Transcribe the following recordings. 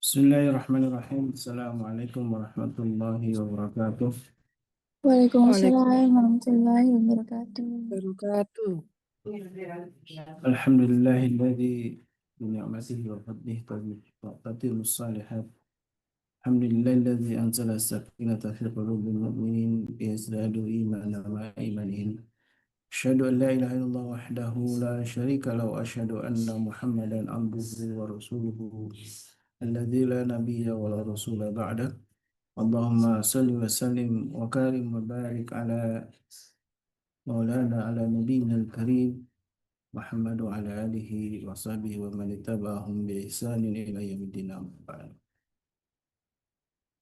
Bismillahirrahmanirrahim. Assalamualaikum warahmatullahi wabarakatuh. Waalaikumsalam warahmatullahi wabarakatuh. Wabarakatuh. Alhamdulillahilladzi bi ni'matihi wa fadlihi tatimmu shalihat. Alhamdulillahilladzi anzala as-sakinata fi qulubil mu'minin liyazdadu imanan ma'a imanihim. Asyhadu an la ilaha illallah wahdahu la syarika lahu wa asyhadu anna Muhammadan abduhu wa rasuluhu alladzi la nabiyya wa la rasula ba'da. Allahumma salli wa sallim wa karim wa barik ala maulana ala nabiyyina al-karim Muhammad wa ala alihi wa sahbihi wa man ittaba'ahum bi ihsanin ila yaumiddin.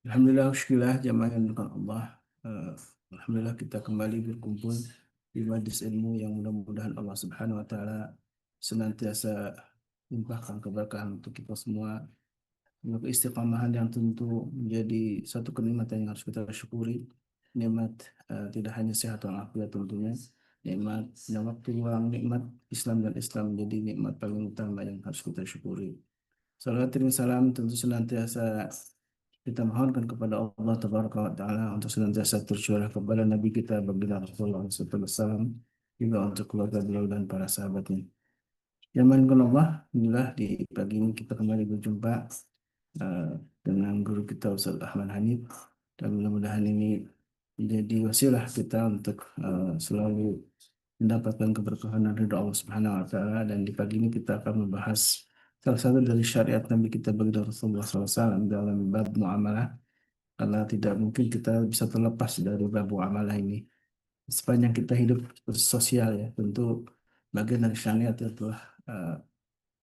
Alhamdulillah, syukurlah jamaah yang dimuliakan Allah. Alhamdulillah kita kembali berkumpul di majlis ilmu yang mudah-mudahan Allah Subhanahu wa taala senantiasa limpahkan keberkahan untuk kita semua. Istiqamahan yang tentu menjadi satu kenikmatan yang harus kita syukuri. Nikmat tidak hanya sehat walafiat tentunya, nikmat waktu luang, nikmat Islam dan Islam menjadi nikmat paling utama yang harus kita syukuri. Salawat dan salam tentu senantiasa kita mohonkan kepada Allah Tabaraka wa Ta'ala untuk senantiasa tercurah kepada Nabi kita baginda Rasulullah SAW, juga untuk keluarga beliau dan para sahabatnya. Yang dimuliakan Allah, inilah di pagi ini kita kembali berjumpa dengan guru kita Ustaz Ahmad Hanif, dan mudah-mudahan ini menjadi wasilah kita untuk selalu mendapatkan keberkahan dan ridha Allah Subhanahu wa taala. Dan di pagi ini kita akan membahas salah satu dari syariat Nabi kita baginda Rasulullah SAW dalam bab muamalah, karena tidak mungkin kita bisa terlepas dari bab muamalah ini sepanjang kita hidup sosial, ya. Tentu bagian dari syariat yang telah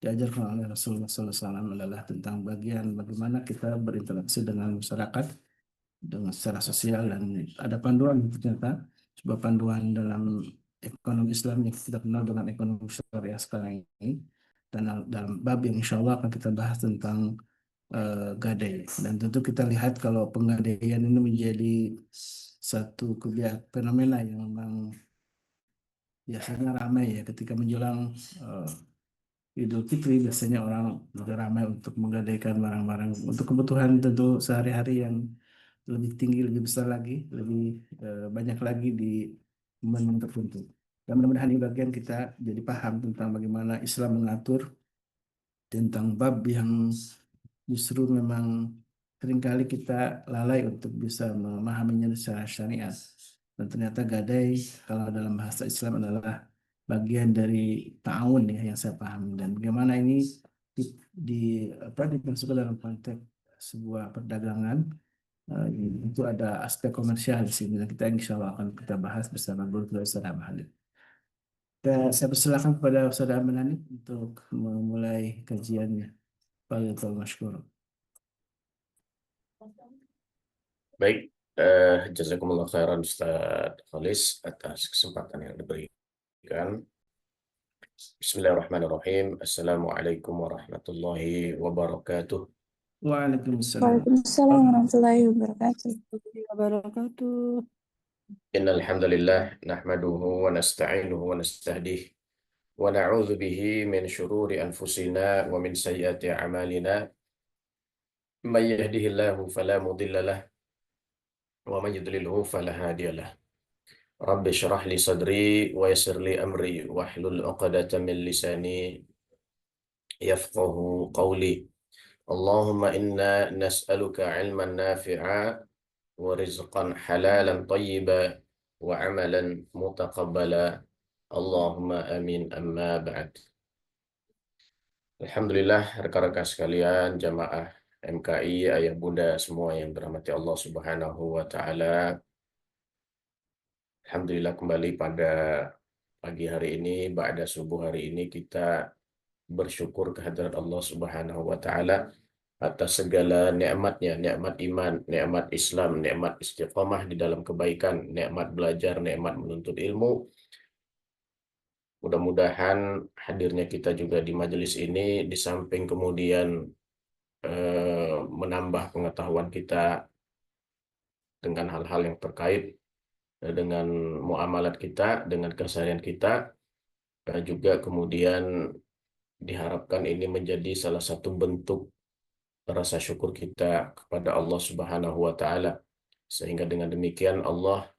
diajarkan oleh Rasulullah SAW adalah tentang bagian bagaimana kita berinteraksi dengan masyarakat dengan secara sosial, dan ada panduan ternyata, sebuah panduan dalam ekonomi Islam yang kita kenal dengan ekonomi syariah sekarang ini, dan dalam bab yang insya Allah akan kita bahas tentang gadai. Dan tentu kita lihat kalau penggadaian ini menjadi satu fenomena yang memang biasanya ramai, ya, ketika menjelang Idul Fitri. Biasanya orang juga ramai untuk menggadaikan barang-barang untuk kebutuhan tentu sehari-hari yang lebih tinggi, lebih besar lagi, lebih banyak lagi di momen tertentu. Dan mudah-mudahan di bagian kita jadi paham tentang bagaimana Islam mengatur tentang bab yang justru memang seringkali kita lalai untuk bisa memahaminya secara syariat. Dan ternyata gadai kalau dalam bahasa Islam adalah bagian dari ta'awun, ya, yang saya pahami. Dan bagaimana ini di, di dimasukkan dalam konteks sebuah perdagangan. Itu ada aspek komersial di sini, dan kita insya Allah akan kita bahas bersama guru kita Ustaz Ahmad Hanif. Dan saya persilakan kepada Ustaz Ahmad Hanif untuk memulai kajiannya. Fadhil masykur. Baik, jazakumullah khairan Ustaz Khalis atas kesempatan yang diberikan. Bismillahirrahmanirrahim. Assalamualaikum warahmatullahi wabarakatuh. Waalaikumsalam. Waalaikumsalam warahmatullahi wabarakatuh. Wabarakatuh. Innal hamdalillah nahmaduhu wa nasta'inuhu wa nastahdihi wa na'udzu bihi min syururi anfusina wa min sayyiati a'malina. May yahdihillahu fala mudilla lahu wa man yudlilhu fala hadiya lahu. Rabbi syrah li sadri wa yassir li amri wahlul 'uqdatam min lisani yafqahu qawli. Allahumma inna nas'aluka 'ilman nafi'a wa rizqan halalan thayyiba wa 'amalan mutaqabbala. Allahumma amin, amma ba'd. Alhamdulillah, rekan-rekan sekalian, jamaah MKI, ayah bunda semua yang dirahmati Allah Subhanahu wa taala. Alhamdulillah, kembali pada pagi hari ini, ba'da subuh hari ini, kita bersyukur kehadirat Allah Subhanahu wa taala atas segala nikmatnya, nikmat iman, nikmat Islam, nikmat istiqamah di dalam kebaikan, nikmat belajar, nikmat menuntut ilmu. Mudah-mudahan hadirnya kita juga di majelis ini, di samping kemudian menambah pengetahuan kita dengan hal-hal yang terkait dengan muamalat kita, dengan keseharian kita, juga kemudian diharapkan ini menjadi salah satu bentuk rasa syukur kita kepada Allah Subhanahu wa taala. Sehingga dengan demikian Allah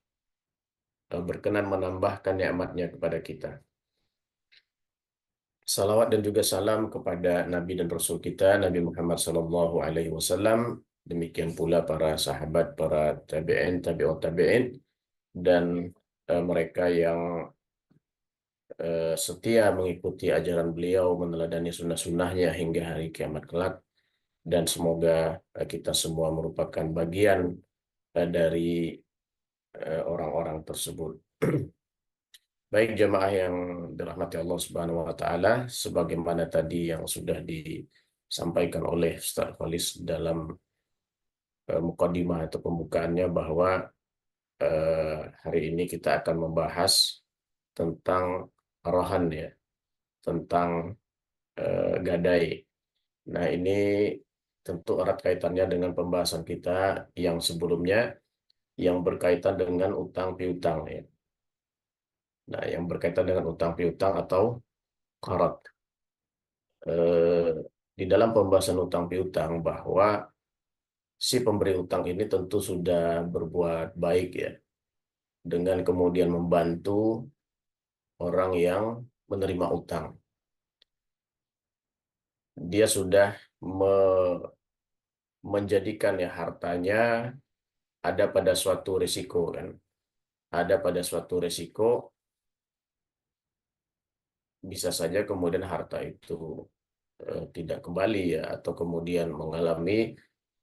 berkenan menambahkan nikmatnya kepada kita. Salawat dan juga salam kepada Nabi dan Rasul kita, Nabi Muhammad Sallallahu Alaihi Wasallam. Demikian pula para sahabat, para tabi'in, tabi'ut tabi'in, dan mereka yang setia mengikuti ajaran beliau, meneladani sunnah-sunnahnya hingga hari kiamat kelak. Dan semoga kita semua merupakan bagian dari orang-orang tersebut. Baik jamaah yang dirahmati Allah Subhanahu wa taala, sebagaimana tadi yang sudah disampaikan oleh Ustaz Khalis dalam mukadimah atau pembukaannya, bahwa hari ini kita akan membahas tentang rohan, ya, tentang gadai. Nah, ini tentu erat kaitannya dengan pembahasan kita yang sebelumnya yang berkaitan dengan utang piutang, ya. Nah, yang berkaitan dengan utang piutang atau qarat. Di dalam pembahasan utang piutang, bahwa si pemberi utang ini tentu sudah berbuat baik, ya, dengan kemudian membantu orang yang menerima utang. Dia sudah menjadikan, ya, hartanya ada pada suatu risiko, kan. Ada pada suatu risiko, bisa saja kemudian harta itu tidak kembali, ya, atau kemudian mengalami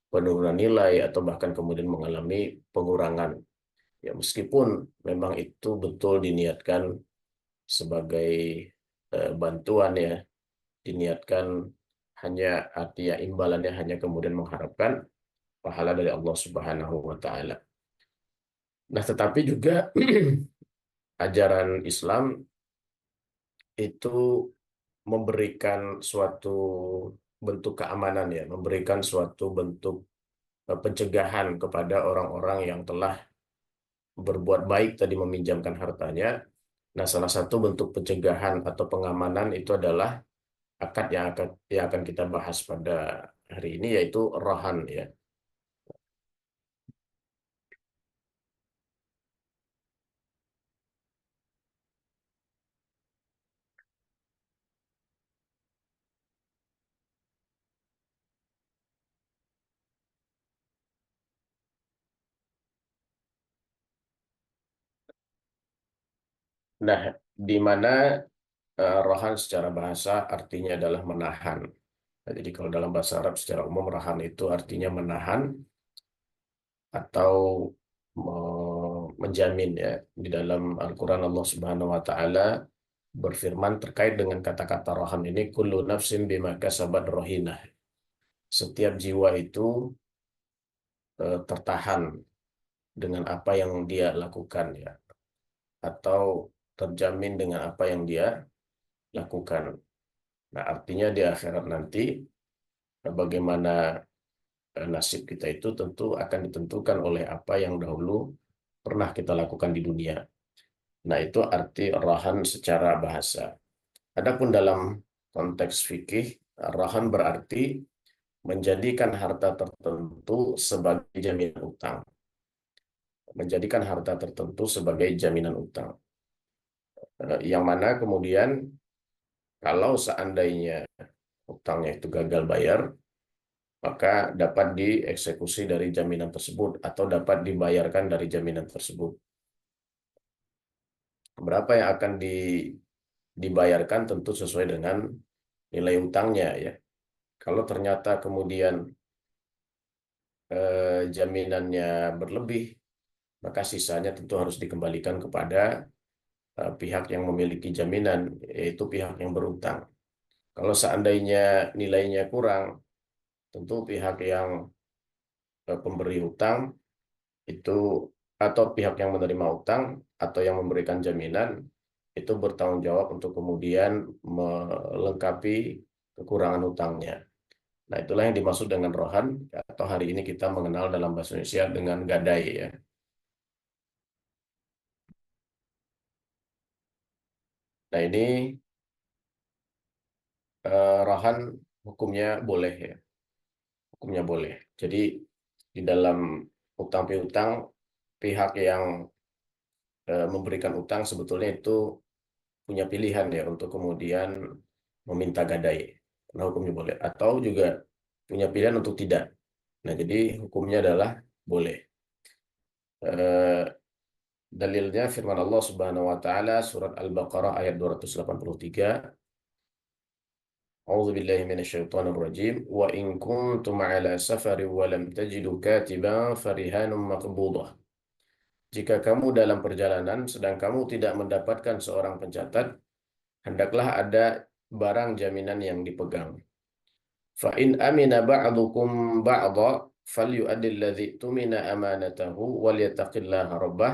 penurunan nilai, atau bahkan kemudian mengalami pengurangan. Ya, meskipun memang itu betul diniatkan sebagai bantuan, ya, diniatkan hanya artinya imbalannya hanya kemudian mengharapkan pahala dari Allah Subhanahu wa taala. Nah, tetapi juga ajaran Islam itu memberikan suatu bentuk keamanan, ya, memberikan suatu bentuk pencegahan kepada orang-orang yang telah berbuat baik tadi meminjamkan hartanya. Nah, salah satu bentuk pencegahan atau pengamanan itu adalah akad yang akan kita bahas pada hari ini, yaitu rahan, ya. Nah, di mana rahan secara bahasa artinya adalah menahan. Nah, jadi kalau dalam bahasa Arab secara umum rahan itu artinya menahan atau menjamin, ya. Di dalam Al-Quran Allah Subhanahu wa taala berfirman terkait dengan kata-kata rahan ini, kullu nafsin bima kasabat rahinah. Setiap jiwa itu tertahan dengan apa yang dia lakukan, ya, atau terjamin dengan apa yang dia lakukan. Nah, artinya di akhirat nanti bagaimana nasib kita itu tentu akan ditentukan oleh apa yang dahulu pernah kita lakukan di dunia. Nah, itu arti rahan secara bahasa. Adapun dalam konteks fikih, rahan berarti menjadikan harta tertentu sebagai jaminan utang. Menjadikan harta tertentu sebagai jaminan utang. Yang mana kemudian kalau seandainya utangnya itu gagal bayar, maka dapat dieksekusi dari jaminan tersebut atau dapat dibayarkan dari jaminan tersebut. Berapa yang akan dibayarkan tentu sesuai dengan nilai utangnya, ya. Kalau ternyata kemudian jaminannya berlebih, maka sisanya tentu harus dikembalikan kepada pihak yang memiliki jaminan, yaitu pihak yang berutang. Kalau seandainya nilainya kurang, tentu pihak yang pemberi utang itu, atau pihak yang menerima utang atau yang memberikan jaminan itu bertanggung jawab untuk kemudian melengkapi kekurangan utangnya. Nah, itulah yang dimaksud dengan rohan, atau hari ini kita mengenal dalam bahasa Indonesia dengan gadai, ya. Nah, ini rohan hukumnya boleh, ya. hukumnya boleh. Jadi di dalam utang piutang, pihak yang memberikan utang sebetulnya itu punya pilihan ya untuk kemudian meminta gadai. Nah, hukumnya boleh. Atau juga punya pilihan untuk tidak. Nah, jadi hukumnya adalah boleh. Eh, Dalilnya firman Allah Subhanahu wa taala surat Al-Baqarah ayat 283. A'udzu billahi minasyaitonir rajim. Wa in kuntum 'ala safarin wa lam tajidu katiban farihanun maqbudah. Jika kamu dalam perjalanan sedang kamu tidak mendapatkan seorang pencatat, hendaklah ada barang jaminan yang dipegang. Fa in amina ba'dukum ba'dha falyu'addil ladzi tumina amanatahu walyattaqillaha rabbah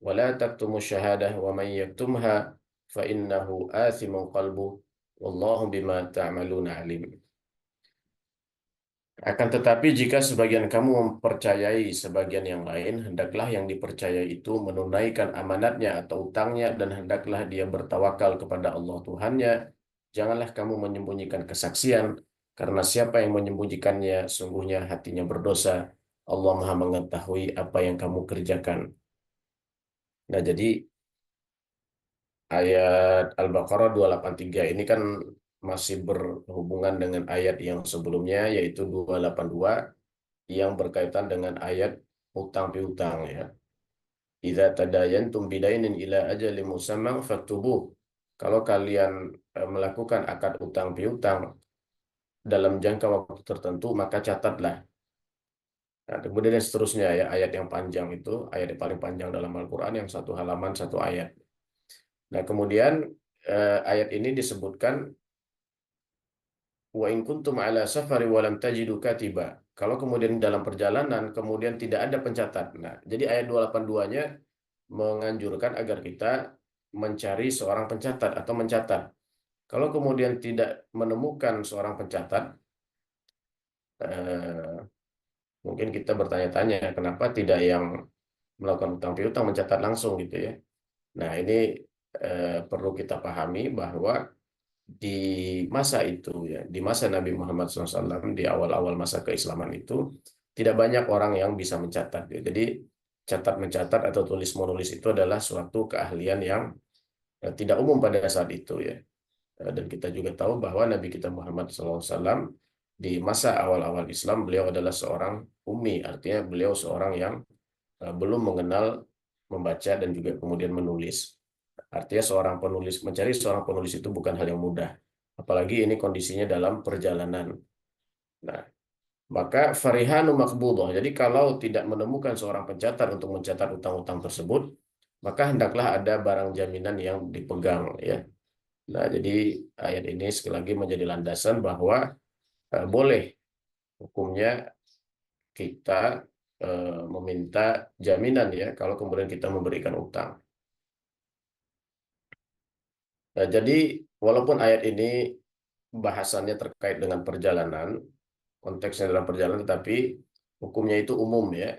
wa la taktumu syahadah wa man yaktumha fa innahu athimun qalbuh wallahu bima ta'maluna alim. Akan tetapi jika sebagian kamu mempercayai sebagian yang lain, hendaklah yang dipercayai itu menunaikan amanatnya atau utangnya dan hendaklah dia bertawakal kepada Allah Tuhannya. Janganlah kamu menyembunyikan kesaksian, karena siapa yang menyembunyikannya, sungguhnya hatinya berdosa. Allah Maha mengetahui apa yang kamu kerjakan. Nah, jadi ayat Al-Baqarah 283 ini kan masih berhubungan dengan ayat yang sebelumnya, yaitu 282 yang berkaitan dengan ayat utang piutang ya. Idza tadayantum bidainin ila ajalin musamman faktubuh. Kalau kalian melakukan akad utang piutang dalam jangka waktu tertentu, maka catatlah. Nah, kemudian yang seterusnya ya, ayat yang panjang itu, ayat yang paling panjang dalam Al-Qur'an yang satu halaman satu ayat. Nah, kemudian ayat ini disebutkan wa in kuntum ala safari wa lam tajidu katiba. Kalau kemudian dalam perjalanan kemudian tidak ada pencatat. Nah, jadi ayat 282-nya menganjurkan agar kita mencari seorang pencatat atau mencatat. Kalau kemudian tidak menemukan seorang pencatat, eh, mungkin kita bertanya-tanya kenapa tidak yang melakukan utang piutang mencatat langsung gitu ya. Nah, ini perlu kita pahami bahwa di masa itu ya, di masa Nabi Muhammad SAW di awal-awal masa keislaman itu tidak banyak orang yang bisa mencatat ya. Jadi catat mencatat atau tulis menulis itu adalah suatu keahlian yang tidak umum pada saat itu ya. Dan kita juga tahu bahwa Nabi kita Muhammad SAW di masa awal-awal Islam beliau adalah seorang ummi, artinya beliau seorang yang belum mengenal membaca dan juga kemudian menulis. Artinya seorang penulis, mencari seorang penulis itu bukan hal yang mudah. Apalagi ini kondisinya dalam perjalanan. Nah, maka farihanu maqbudah. Jadi kalau tidak menemukan seorang pencatat untuk mencatat utang-utang tersebut, maka hendaklah ada barang jaminan yang dipegang ya. Nah, jadi ayat ini sekali lagi menjadi landasan bahwa boleh hukumnya kita meminta jaminan ya kalau kemudian kita memberikan utang. Nah, jadi walaupun ayat ini bahasannya terkait dengan perjalanan, konteksnya dalam perjalanan, tetapi hukumnya itu umum ya.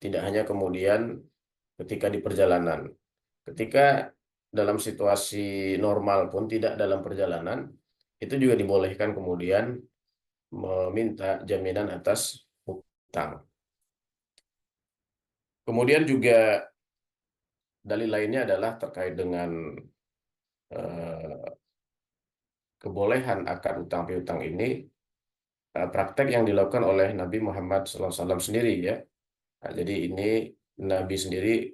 Tidak hanya kemudian ketika di perjalanan. Ketika dalam situasi normal pun tidak dalam perjalanan, itu juga dibolehkan kemudian meminta jaminan atas hutang. Kemudian juga dalil lainnya adalah terkait dengan kebolehan akad utang piutang ini praktek yang dilakukan oleh Nabi Muhammad SAW sendiri ya. Nah, jadi ini Nabi sendiri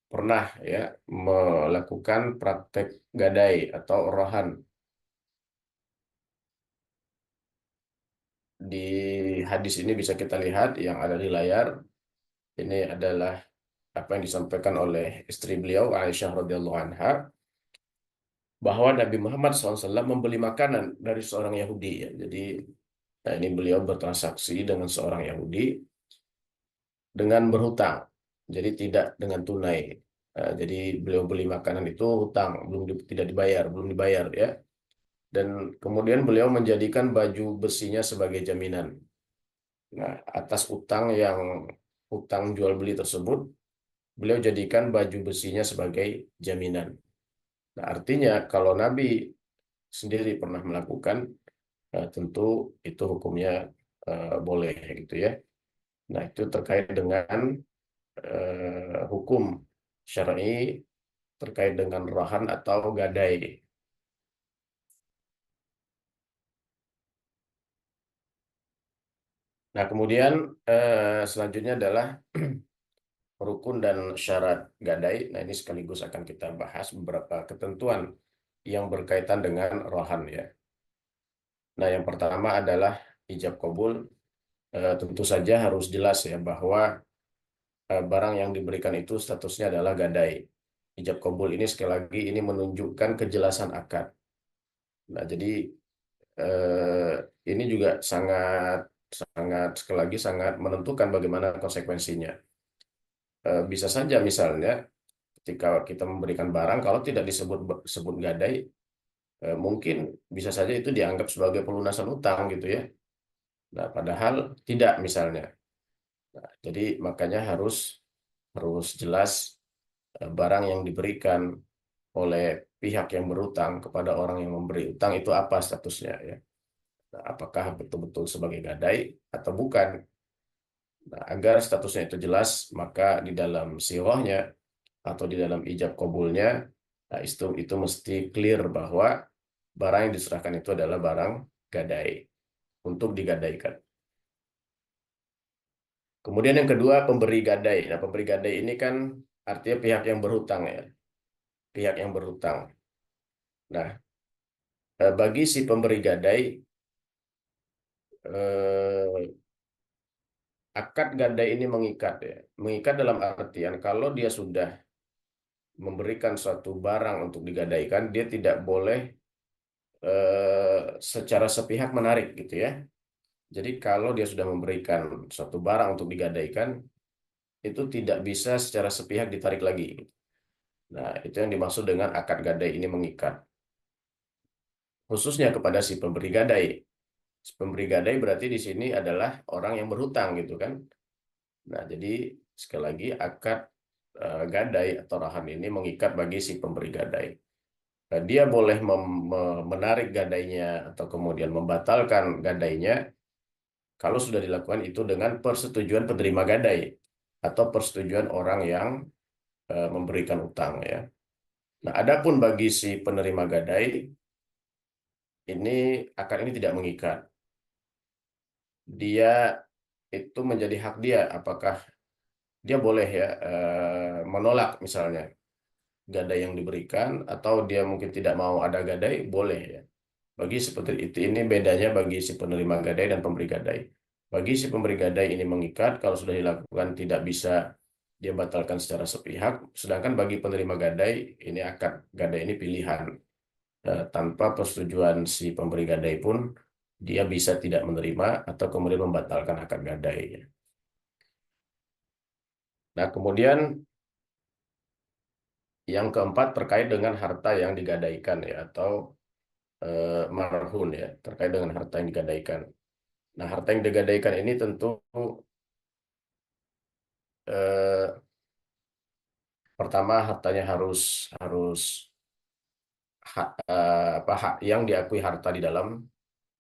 pernah ya melakukan praktek gadai atau rohan. Di hadis ini bisa kita lihat yang ada di layar. Ini adalah apa yang disampaikan oleh istri beliau Aisyah radhiyallahu anha, bahwa Nabi Muhammad SAW membeli makanan dari seorang Yahudi ya. Jadi nah ini beliau bertransaksi dengan seorang Yahudi dengan berhutang. Jadi tidak dengan tunai. Jadi beliau beli makanan itu hutang, tidak dibayar, belum dibayar ya. Dan kemudian beliau menjadikan baju besinya sebagai jaminan. Nah, atas utang jual beli tersebut, beliau jadikan baju besinya sebagai jaminan. Nah, artinya kalau Nabi sendiri pernah melakukan, tentu itu hukumnya boleh gitu ya. Nah, itu terkait dengan hukum syar'i terkait dengan rahan atau gadai. Nah, kemudian selanjutnya adalah rukun dan syarat gadai. Nah, ini sekaligus akan kita bahas beberapa ketentuan yang berkaitan dengan rahan ya. Nah, yang pertama adalah ijab kabul. Tentu saja harus jelas ya bahwa barang yang diberikan itu statusnya adalah gadai. Ijab kabul ini sekali lagi ini menunjukkan kejelasan akad. Nah, jadi eh, ini juga sangat sangat sekali lagi sangat menentukan bagaimana konsekuensinya. Bisa saja misalnya ketika kita memberikan barang kalau tidak disebut gadai, mungkin bisa saja itu dianggap sebagai pelunasan utang gitu ya. Nah, padahal tidak misalnya. Nah, jadi makanya harus harus jelas barang yang diberikan oleh pihak yang berutang kepada orang yang memberi utang itu apa statusnya ya. Nah, apakah betul-betul sebagai gadai atau bukan? Nah, agar statusnya itu jelas, maka di dalam sirohnya atau di dalam ijab kabulnya, nah itu mesti clear bahwa barang yang diserahkan itu adalah barang gadai untuk digadaikan. Kemudian yang kedua, pemberi gadai. Nah, pemberi gadai ini kan artinya pihak yang berhutang ya, pihak yang berhutang. Nah, bagi si pemberi gadai, eh, akad gadai ini mengikat ya. Mengikat dalam artian kalau dia sudah memberikan suatu barang untuk digadaikan, dia tidak boleh secara sepihak menarik gitu ya. Jadi kalau dia sudah memberikan suatu barang untuk digadaikan, itu tidak bisa secara sepihak ditarik lagi. Nah, itu yang dimaksud dengan akad gadai ini mengikat. Khususnya kepada si pemberi gadai. Si pemberi gadai berarti di sini adalah orang yang berhutang gitu kan. Nah, jadi sekali lagi akad gadai atau rahan ini mengikat bagi si pemberi gadai. Nah, dia boleh menarik gadainya atau kemudian membatalkan gadainya kalau sudah dilakukan itu dengan persetujuan penerima gadai atau persetujuan orang yang memberikan utang ya. Nah, adapun bagi si penerima gadai ini akad ini tidak mengikat. Dia itu menjadi hak dia apakah dia boleh ya menolak misalnya gadai yang diberikan atau dia mungkin tidak mau ada gadai boleh ya. Bagi seperti itu ini bedanya bagi si penerima gadai dan pemberi gadai. Bagi si pemberi gadai ini mengikat kalau sudah dilakukan tidak bisa dia batalkan secara sepihak. Sedangkan bagi penerima gadai ini akad gadai ini pilihan. Tanpa persetujuan si pemberi gadai pun dia bisa tidak menerima atau kemudian membatalkan akad gadai. Nah, kemudian yang keempat terkait dengan harta yang digadaikan ya atau marhun ya terkait dengan harta yang digadaikan. Nah, harta yang digadaikan ini tentu eh, pertama hartanya harus harus hak yang diakui harta di dalam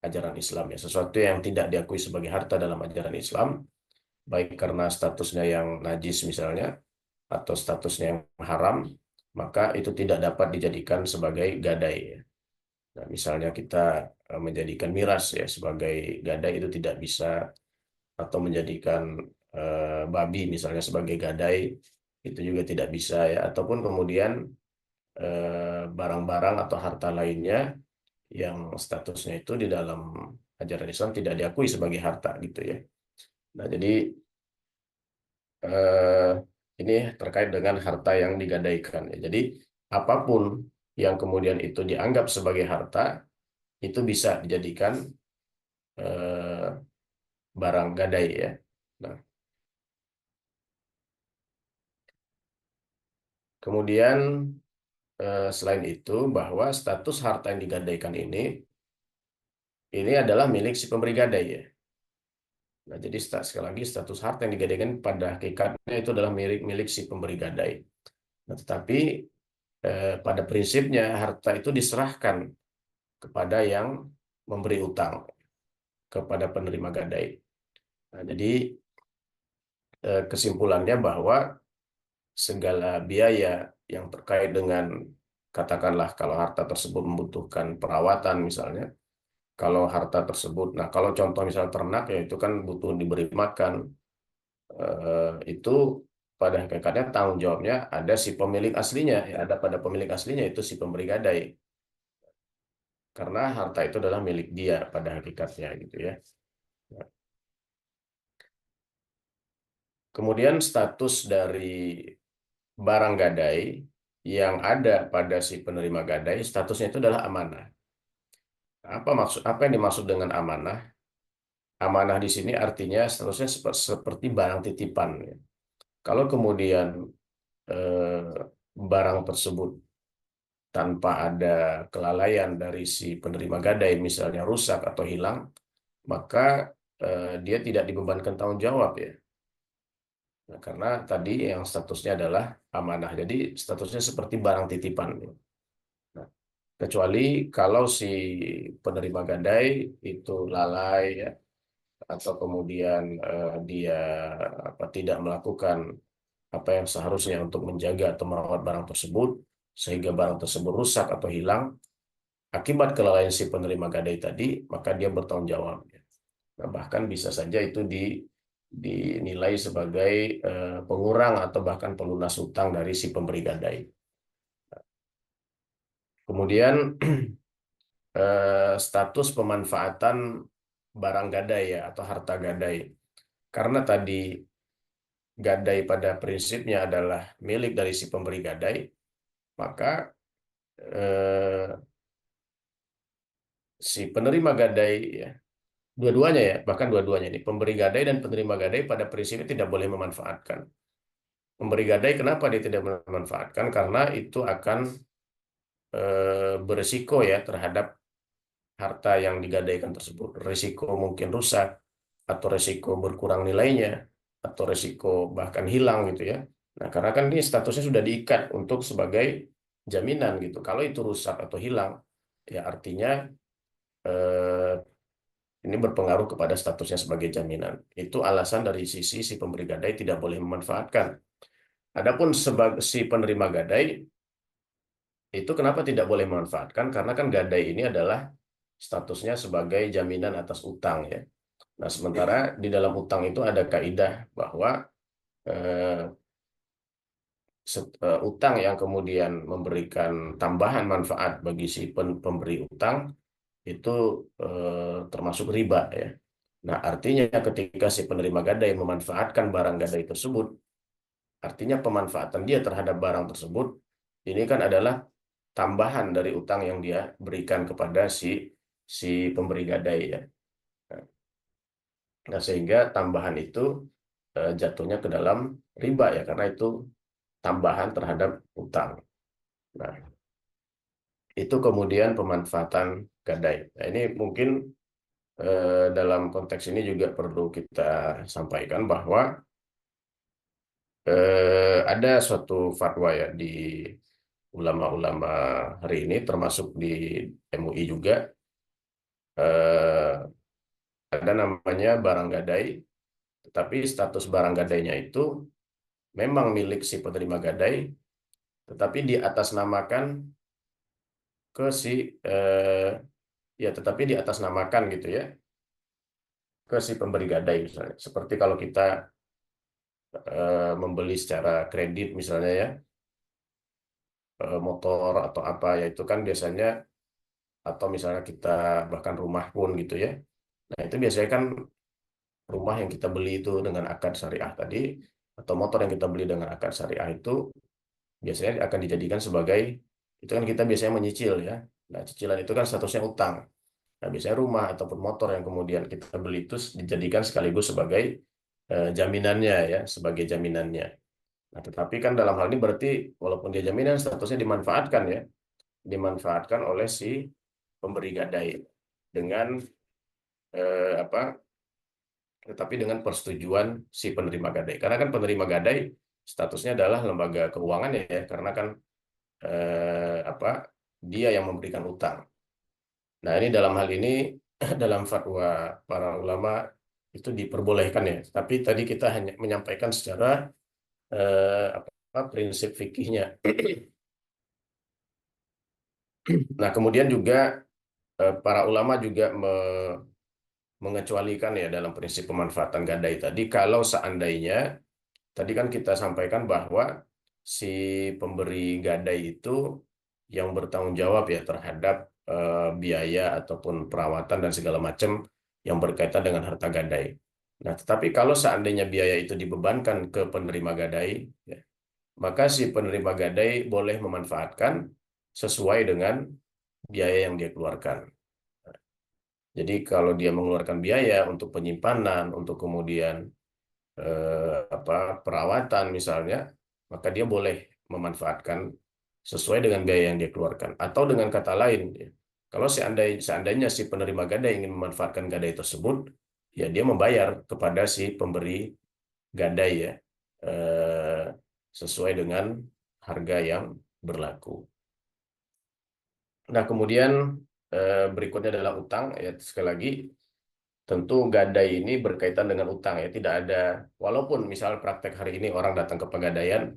ajaran Islam ya. Sesuatu yang tidak diakui sebagai harta dalam ajaran Islam, baik karena statusnya yang najis misalnya atau statusnya yang haram, maka itu tidak dapat dijadikan sebagai gadai ya. Nah, misalnya kita menjadikan miras ya sebagai gadai itu tidak bisa atau menjadikan babi misalnya sebagai gadai itu juga tidak bisa ya ataupun kemudian barang-barang atau harta lainnya yang statusnya itu di dalam ajaran Islam tidak diakui sebagai harta gitu ya. Nah, jadi eh, ini terkait dengan harta yang digadaikan ya. Jadi apapun yang kemudian itu dianggap sebagai harta itu bisa dijadikan eh, barang gadai ya. Nah, kemudian selain itu bahwa status harta yang digadaikan ini adalah milik si pemberi gadai ya. Nah, jadi sekali lagi status harta yang digadaikan pada hakikatnya itu adalah milik si pemberi gadai. Nah, tetapi pada prinsipnya harta itu diserahkan kepada yang memberi utang. kepada penerima gadai. Nah, jadi kesimpulannya bahwa segala biaya yang terkait dengan, katakanlah kalau harta tersebut membutuhkan perawatan misalnya, kalau harta tersebut, nah kalau contoh misal ternak ya itu kan butuh diberi makan, itu pada hakikatnya tanggung jawabnya ada si pemilik aslinya, ya ada pada pemilik aslinya itu si pemberi gadai, karena harta itu adalah milik dia pada hakikatnya gitu ya. Kemudian status dari barang gadai yang ada pada si penerima gadai, statusnya itu adalah amanah. Apa yang dimaksud dengan amanah? Amanah di sini artinya statusnya seperti barang titipan, ya. Kalau kemudian eh, barang tersebut tanpa ada kelalaian dari si penerima gadai, misalnya rusak atau hilang, maka dia tidak dibebankan tanggung jawab, ya. Nah, karena tadi yang statusnya adalah amanah, jadi statusnya seperti barang titipan, ya. Nah, kecuali kalau si penerima gadai itu lalai, ya, atau kemudian dia tidak melakukan apa yang seharusnya untuk menjaga atau merawat barang tersebut, sehingga barang tersebut rusak atau hilang akibat kelalaian si penerima gadai tadi, maka dia bertanggung jawab. Nah, bahkan bisa saja itu dinilai sebagai pengurang atau bahkan pelunas hutang dari si pemberi gadai. Kemudian status pemanfaatan barang gadai, ya, atau harta gadai. Karena tadi gadai pada prinsipnya adalah milik dari si pemberi gadai, maka si penerima gadai, ya, dua-duanya, ya, bahkan dua-duanya ini, pemberi gadai dan penerima gadai pada prinsipnya tidak boleh memanfaatkan. Pemberi gadai kenapa dia tidak memanfaatkan? Karena itu akan beresiko, ya, terhadap harta yang digadaikan tersebut. Risiko mungkin rusak, atau risiko berkurang nilainya, atau risiko bahkan hilang gitu ya. Nah, karena kan ini statusnya sudah diikat untuk sebagai jaminan gitu. Kalau itu rusak atau hilang, ya artinya eh, ini berpengaruh kepada statusnya sebagai jaminan. Itu alasan dari sisi si pemberi gadai tidak boleh memanfaatkan. Adapun sebagai si penerima gadai, itu kenapa tidak boleh memanfaatkan? Karena kan gadai ini adalah statusnya sebagai jaminan atas utang, ya. Nah, sementara di dalam utang itu ada kaidah bahwa eh, utang yang kemudian memberikan tambahan manfaat bagi si pemberi utang itu termasuk riba, ya. Nah, artinya ketika si penerima gadai memanfaatkan barang gadai tersebut, artinya pemanfaatan dia terhadap barang tersebut ini kan adalah tambahan dari utang yang dia berikan kepada si pemberi gadai, ya. Nah, sehingga tambahan itu jatuhnya ke dalam riba, ya, karena itu tambahan terhadap utang. Nah, itu kemudian pemanfaatan gadai. Nah, ini mungkin dalam konteks ini juga perlu kita sampaikan bahwa ada suatu fatwa, ya, di ulama-ulama hari ini, termasuk di MUI juga, eh, ada namanya barang gadai, tetapi status barang gadainya itu memang milik si penerima gadai, tetapi diatasnamakan ke si ya, tetapi diatasnamakan gitu ya ke si pemberi gadai misalnya. Seperti kalau kita membeli secara kredit misalnya, ya, motor atau apa, ya itu kan biasanya, atau misalnya kita bahkan rumah pun gitu ya. Nah, itu biasanya kan rumah yang kita beli itu dengan akad syariah tadi, atau motor yang kita beli dengan akad syariah itu biasanya akan dijadikan sebagai, itu kan kita biasanya menyicil, ya. Nah, cicilan itu kan statusnya utang. Nah, biasanya rumah ataupun motor yang kemudian kita beli itu dijadikan sekaligus sebagai jaminannya, ya, sebagai jaminannya. Nah, tetapi kan dalam hal ini berarti walaupun dia jaminan, statusnya dimanfaatkan, ya, dimanfaatkan oleh si pemberi gadai dengan apa? Tetapi dengan persetujuan si penerima gadai. Karena kan penerima gadai statusnya adalah lembaga keuangan, ya, karena kan apa? Dia yang memberikan utang. Nah, ini dalam hal ini dalam fatwa para ulama itu diperbolehkan ya. Tapi tadi kita hanya menyampaikan secara prinsip fikihnya. Nah, kemudian juga para ulama juga mengecualikan ya dalam prinsip pemanfaatan gadai tadi kalau seandainya tadi kan kita sampaikan bahwa si pemberi gadai itu yang bertanggung jawab ya terhadap biaya ataupun perawatan dan segala macam yang berkaitan dengan harta gadai. Nah, tetapi kalau seandainya biaya itu dibebankan ke penerima gadai, ya, maka si penerima gadai boleh memanfaatkan sesuai dengan biaya yang dia keluarkan. Jadi kalau dia mengeluarkan biaya untuk penyimpanan, untuk kemudian perawatan misalnya, maka dia boleh memanfaatkan sesuai dengan biaya yang dia keluarkan. Atau dengan kata lain, ya, kalau seandainya si penerima gadai ingin memanfaatkan gadai tersebut, ya dia membayar kepada si pemberi gadai ya, eh, sesuai dengan harga yang berlaku. Nah, kemudian berikutnya adalah utang. Ya, sekali lagi, tentu gadai ini berkaitan dengan utang ya. Tidak ada, walaupun misal praktek hari ini orang datang ke pegadaian,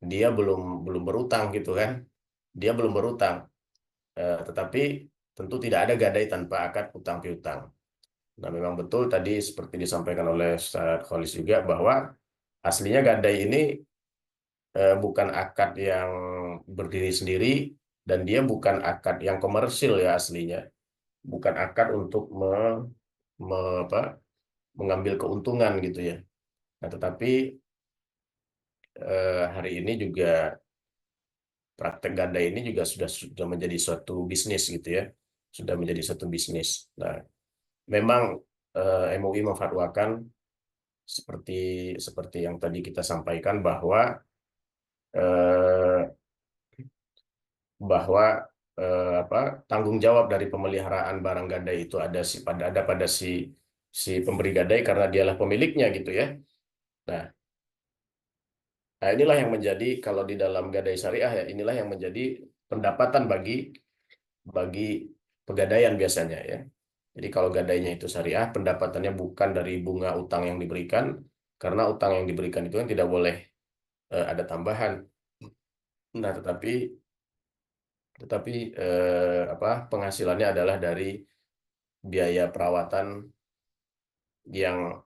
dia belum berutang gitu kan. Dia belum berutang. Tetapi tentu tidak ada gadai tanpa akad utang piutang. Nah, memang betul tadi seperti disampaikan oleh Ustaz Khalis juga bahwa aslinya gadai ini bukan akad yang berdiri sendiri dan dia bukan akad yang komersil ya aslinya. Bukan akad untuk me- apa, mengambil keuntungan gitu ya. Nah, tetapi hari ini juga praktek gadai ini juga sudah menjadi suatu bisnis gitu ya. Sudah menjadi suatu bisnis. Nah, memang MUI memfatwakan seperti seperti yang tadi kita sampaikan eh, bahwa apa tanggung jawab dari pemeliharaan barang gadai itu ada pada si pemberi gadai karena dialah pemiliknya gitu ya. Nah, inilah yang menjadi kalau di dalam gadai syariah ya inilah yang menjadi pendapatan bagi pegadaian biasanya ya. Jadi kalau gadainya itu syariah, pendapatannya bukan dari bunga utang yang diberikan, karena utang yang diberikan itu kan tidak boleh ada tambahan. Nah, tetapi penghasilannya adalah dari biaya perawatan yang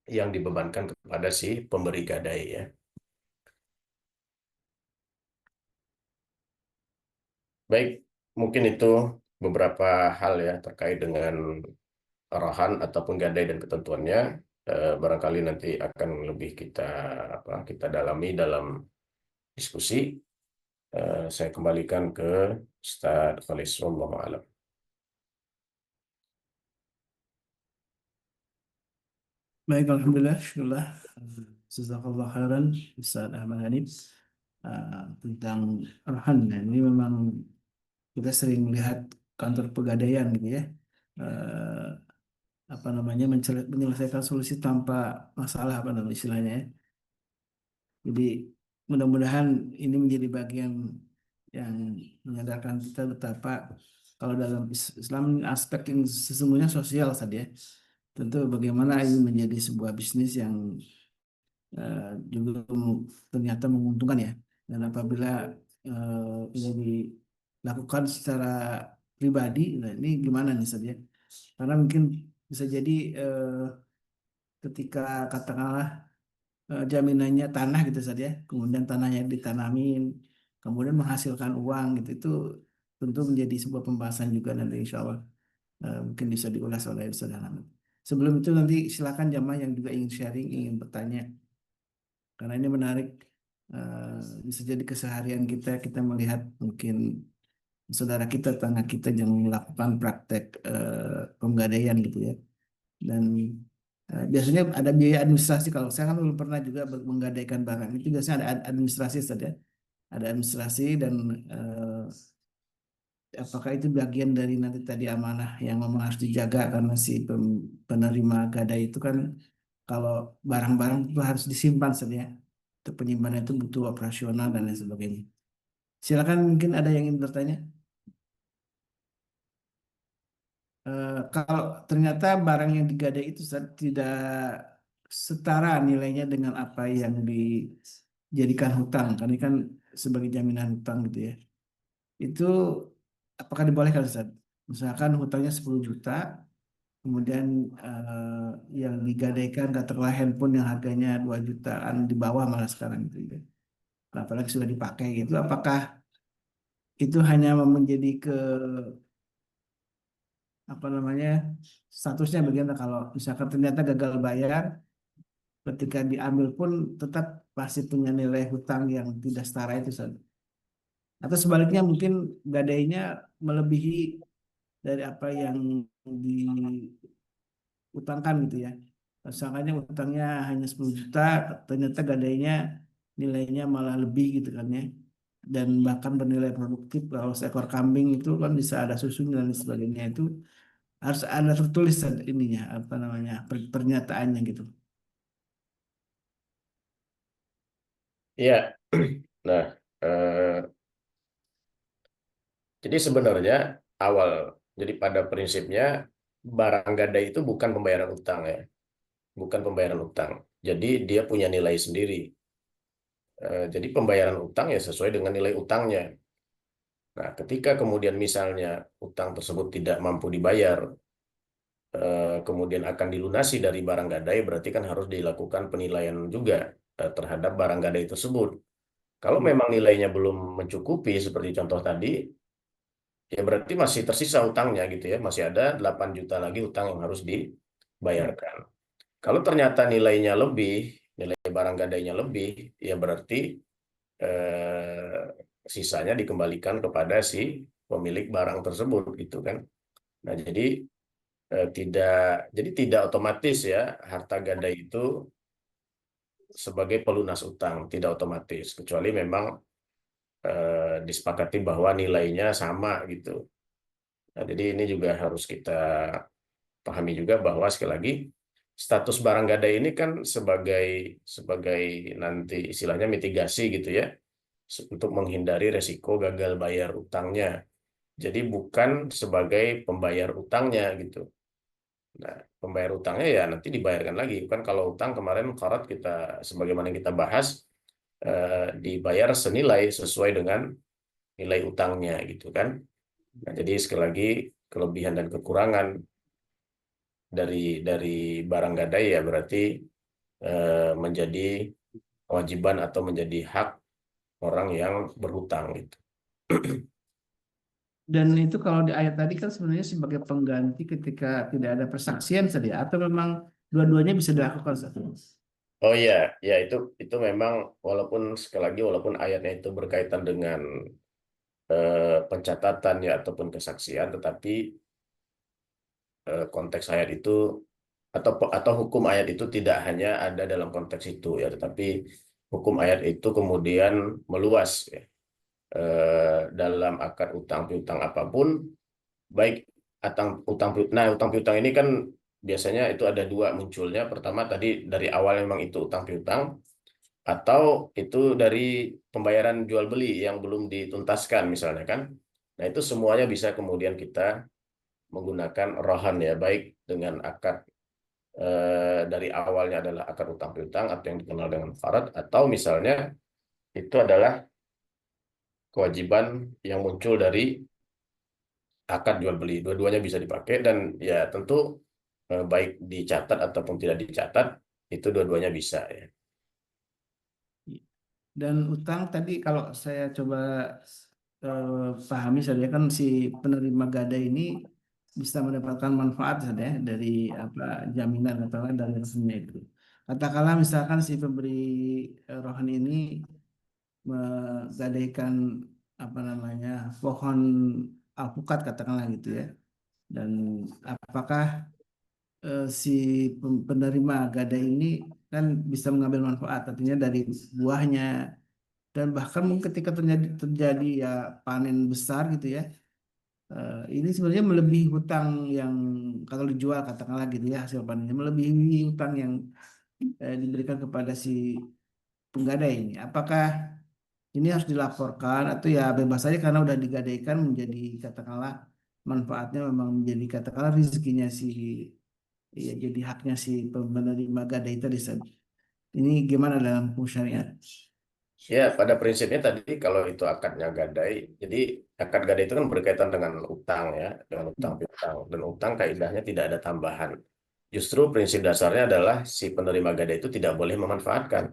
dibebankan kepada si pemberi gadai ya. Baik, mungkin itu beberapa hal ya terkait dengan arahan ataupun gadai dan ketentuannya. Barangkali nanti akan lebih kita dalami dalam diskusi. Saya kembalikan ke Ustaz Khalis. Wallahu a'lam. Baik, alhamdulillah, syukurlah. Jazakallah khairan, Ustaz Ahmad Hanif. Tentang Arhan, ya. Ini memang kita sering melihat kantor pegadaian gitu ya. Eh, apa namanya menyelesaikan solusi tanpa masalah apa namanya istilahnya ya. Jadi mudah-mudahan ini menjadi bagian yang menyadarkan kita betapa kalau dalam Islam aspek yang sesungguhnya sosial saja ya. Tentu bagaimana ini menjadi sebuah bisnis yang eh, juga ternyata menguntungkan ya. Dan apabila ini dilakukan secara pribadi, nah ini gimana nih saja? Karena mungkin bisa jadi ketika katakanlah jaminannya tanah gitu saja, kemudian tanahnya ditanamin, kemudian menghasilkan uang gitu, itu tentu menjadi sebuah pembahasan juga nanti insya Allah mungkin bisa diulas oleh Ustaz Hamid. Sebelum itu nanti silakan jamaah yang juga ingin sharing, ingin bertanya, karena ini menarik. Bisa jadi keseharian kita melihat mungkin saudara kita, tetangga kita yang melakukan praktek penggadaian gitu ya. Dan biasanya ada biaya administrasi. Kalau saya kan belum pernah juga menggadaikan barang. Itu biasanya ada administrasi saja. Ada administrasi dan apakah itu bagian dari nanti tadi amanah yang memang harus dijaga karena si penerima gadai itu kan kalau barang-barang itu harus disimpan saja. Untuk penyimpanan itu butuh operasional dan lain sebagainya. Silakan mungkin ada yang ingin bertanya. Kalau ternyata barang yang digadai itu tidak setara nilainya dengan apa yang dijadikan hutang, karena ini kan sebagai jaminan hutang gitu ya. Itu apakah dibolehkan Ustaz? Misalkan hutangnya 10 juta, kemudian yang digadaikan katakanlah handphone yang harganya 2 jutaan di bawah malah sekarang gitu ya. Nah, apalagi sudah dipakai gitu, apakah itu hanya menjadi apa namanya statusnya bagaimana kalau misalkan ternyata gagal bayar ketika diambil pun tetap pasti punya nilai hutang yang tidak setara itu Ustaz. Atau sebaliknya mungkin gadainya melebihi dari apa yang diutangkan gitu ya. Misalkannya utangnya hanya 10 juta, ternyata gadainya nilainya malah lebih gitu kan ya. Dan bahkan bernilai produktif kalau seekor kambing itu kan bisa ada susunya dan sebagainya itu harus ada tertulis ininya apa namanya pernyataannya gitu. Iya. Nah, eh, jadi sebenarnya awal, jadi pada prinsipnya barang gadai itu bukan pembayaran utang ya, bukan pembayaran utang. Jadi dia punya nilai sendiri. Jadi pembayaran utang ya sesuai dengan nilai utangnya. Nah, ketika kemudian misalnya utang tersebut tidak mampu dibayar, kemudian akan dilunasi dari barang gadai, berarti kan harus dilakukan penilaian juga terhadap barang gadai tersebut. Kalau Iya. memang nilainya belum mencukupi, seperti contoh tadi, ya berarti masih tersisa utangnya gitu ya, masih ada 8 juta lagi utang yang harus dibayarkan. Kalau ternyata nilainya lebih, nilai barang gadainya lebih, ya berarti eh, sisanya dikembalikan kepada si pemilik barang tersebut gitu kan. Nah, tidak tidak otomatis ya harta gadai itu sebagai pelunas utang, tidak otomatis kecuali memang disepakati bahwa nilainya sama gitu. Nah, jadi ini juga harus kita pahami juga bahwa sekali lagi status barang gadai ini kan sebagai sebagai nanti istilahnya mitigasi gitu ya untuk menghindari resiko gagal bayar utangnya. Jadi bukan sebagai pembayar utangnya gitu. Nah, pembayar utangnya ya nanti dibayarkan lagi. Kan kalau utang kemarin qarat kita sebagaimana yang kita bahas dibayar senilai sesuai dengan nilai utangnya gitu kan. Nah, jadi sekali lagi kelebihan dan kekurangan dari barang gadai ya berarti menjadi kewajiban atau menjadi hak orang yang berhutang gitu. Dan itu kalau di ayat tadi kan sebenarnya sebagai pengganti ketika tidak ada persaksian saja atau memang dua-duanya bisa dilakukan satu. Oh iya, ya itu memang walaupun sekali lagi walaupun ayatnya itu berkaitan dengan pencatatan ya ataupun kesaksian, tetapi konteks ayat itu atau hukum ayat itu tidak hanya ada dalam konteks itu ya, tetapi hukum ayat itu kemudian meluas ya, dalam akad utang piutang apapun, baik utang piutang ini kan biasanya itu ada dua munculnya. Pertama tadi dari awal memang itu utang piutang atau itu dari pembayaran jual beli yang belum dituntaskan misalnya kan. Nah, itu semuanya bisa kemudian kita menggunakan rohan ya, baik dengan akad dari awalnya adalah akad utang piutang atau yang dikenal dengan farat, atau misalnya itu adalah kewajiban yang muncul dari akad jual beli. Dua-duanya bisa dipakai dan ya tentu baik dicatat ataupun tidak dicatat itu dua-duanya bisa ya. Dan utang tadi kalau saya coba pahami saja kan si penerima gadai ini bisa mendapatkan manfaat saja dari apa jaminan katakanlah dari resminya itu. Katakanlah misalkan si pemberi rohani ini menggadaikan apa namanya pohon alpukat katakanlah gitu ya. Dan apakah si penerima gadai ini kan bisa mengambil manfaat artinya dari buahnya dan bahkan mungkin ketika terjadi ya panen besar gitu ya ini sebenarnya melebihi hutang yang kalau dijual katakanlah gitu ya hasil panennya melebihi hutang yang diberikan kepada si penggadai ini apakah ini harus dilaporkan atau ya bebas saja karena udah digadaikan menjadi katakanlah manfaatnya memang menjadi katakanlah rezekinya ya jadi haknya si penerima gadai tadi Ustaz. Ini gimana dalam hukum syariat? Ya, pada prinsipnya tadi kalau itu akadnya gadai, jadi akad gadai itu kan berkaitan dengan utang ya, dengan utang piutang. Dan utang kaidahnya tidak ada tambahan. Justru prinsip dasarnya adalah si penerima gadai itu tidak boleh memanfaatkan.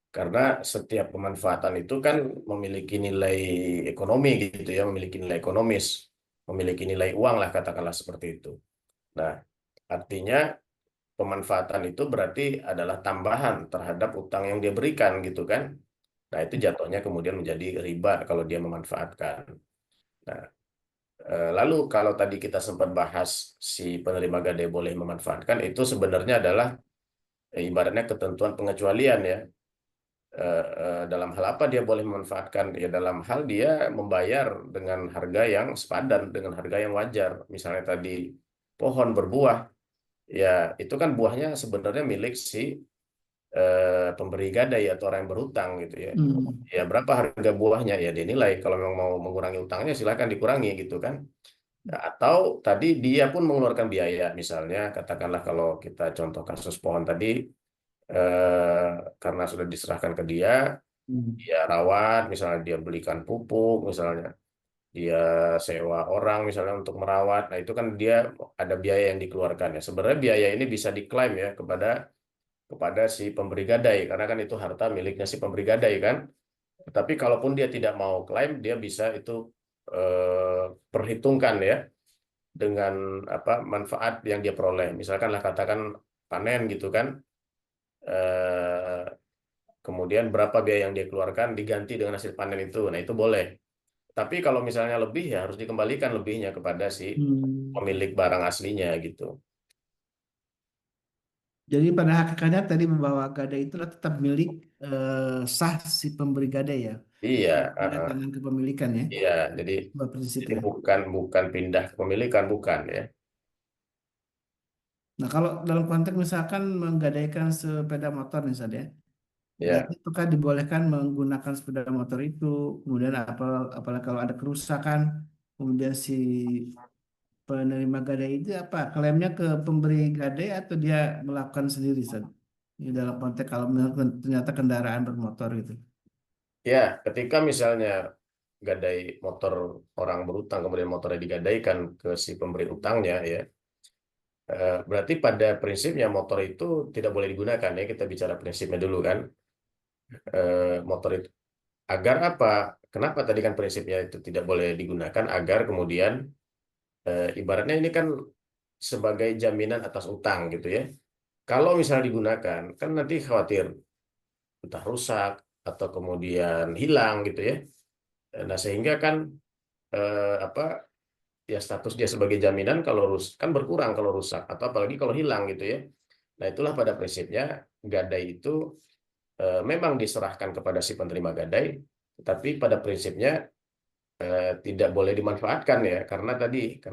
Karena setiap pemanfaatan itu kan memiliki nilai ekonomi gitu ya, memiliki nilai ekonomis, memiliki nilai uang lah katakanlah seperti itu. Nah, artinya pemanfaatan itu berarti adalah tambahan terhadap utang yang dia berikan gitu kan. Nah, itu jatuhnya kemudian menjadi riba kalau dia memanfaatkan. Nah, lalu kalau tadi kita sempat bahas si penerima gadai boleh memanfaatkan, itu sebenarnya adalah ibaratnya ketentuan pengecualian ya. Dalam hal apa dia boleh memanfaatkan? Ya dalam hal dia membayar dengan harga yang sepadan, dengan harga yang wajar. Misalnya tadi pohon berbuah, ya itu kan buahnya sebenarnya milik si pemberi gadai atau orang yang berhutang gitu ya. Ya berapa harga buahnya ya dinilai. Kalau memang mau mengurangi utangnya silakan dikurangi gitu kan. Nah, atau tadi dia pun mengeluarkan biaya. Misalnya katakanlah kalau kita contoh kasus pohon tadi eh, karena sudah diserahkan ke dia, dia rawat, misalnya dia belikan pupuk, misalnya dia sewa orang misalnya untuk merawat. Nah itu kan dia ada biaya yang dikeluarkan ya. Sebenarnya biaya ini bisa diklaim ya kepada si pemberi gadai karena kan itu harta miliknya si pemberi gadai kan. Tapi kalaupun dia tidak mau klaim, dia bisa itu perhitungkan ya dengan apa manfaat yang dia peroleh. Misalkan lah katakan panen gitu kan, eh, kemudian berapa biaya yang dia keluarkan diganti dengan hasil panen itu. Nah itu boleh. Tapi kalau misalnya lebih ya harus dikembalikan lebihnya kepada si pemilik barang aslinya gitu. Jadi pada hakikatnya tadi membawa gadai itu tetap milik sah si pemberi gadai ya, Iya, pindah tangan kepemilikan ya, iya. Jadi prinsip jadi ya. bukan pindah kepemilikan bukan ya. Nah kalau dalam konteks misalkan menggadaikan sepeda motor misalnya, Ya. berarti apakah dibolehkan menggunakan sepeda motor itu, kemudian apalagi kalau ada kerusakan, kemudian si penerima gadai itu apa klaimnya ke pemberi gadai atau dia melakukan sendiri Ustaz? Ini dalam konteks kalau ternyata kendaraan bermotor gitu. Ya, ketika misalnya gadai motor orang berutang kemudian motornya digadaikan ke si pemberi utangnya ya, berarti pada prinsipnya motor itu tidak boleh digunakan ya. Kita bicara prinsipnya dulu kan. Motor itu agar apa? Kenapa tadi kan prinsipnya itu tidak boleh digunakan agar kemudian ibaratnya ini kan sebagai jaminan atas utang gitu ya. Kalau misalnya digunakan kan nanti khawatir entah rusak atau kemudian hilang gitu ya. Nah, sehingga kan apa ya status dia sebagai jaminan kalau kan berkurang kalau rusak atau apalagi kalau hilang gitu ya. Nah, itulah pada prinsipnya gadai itu memang diserahkan kepada si penerima gadai, tetapi pada prinsipnya tidak boleh dimanfaatkan ya karena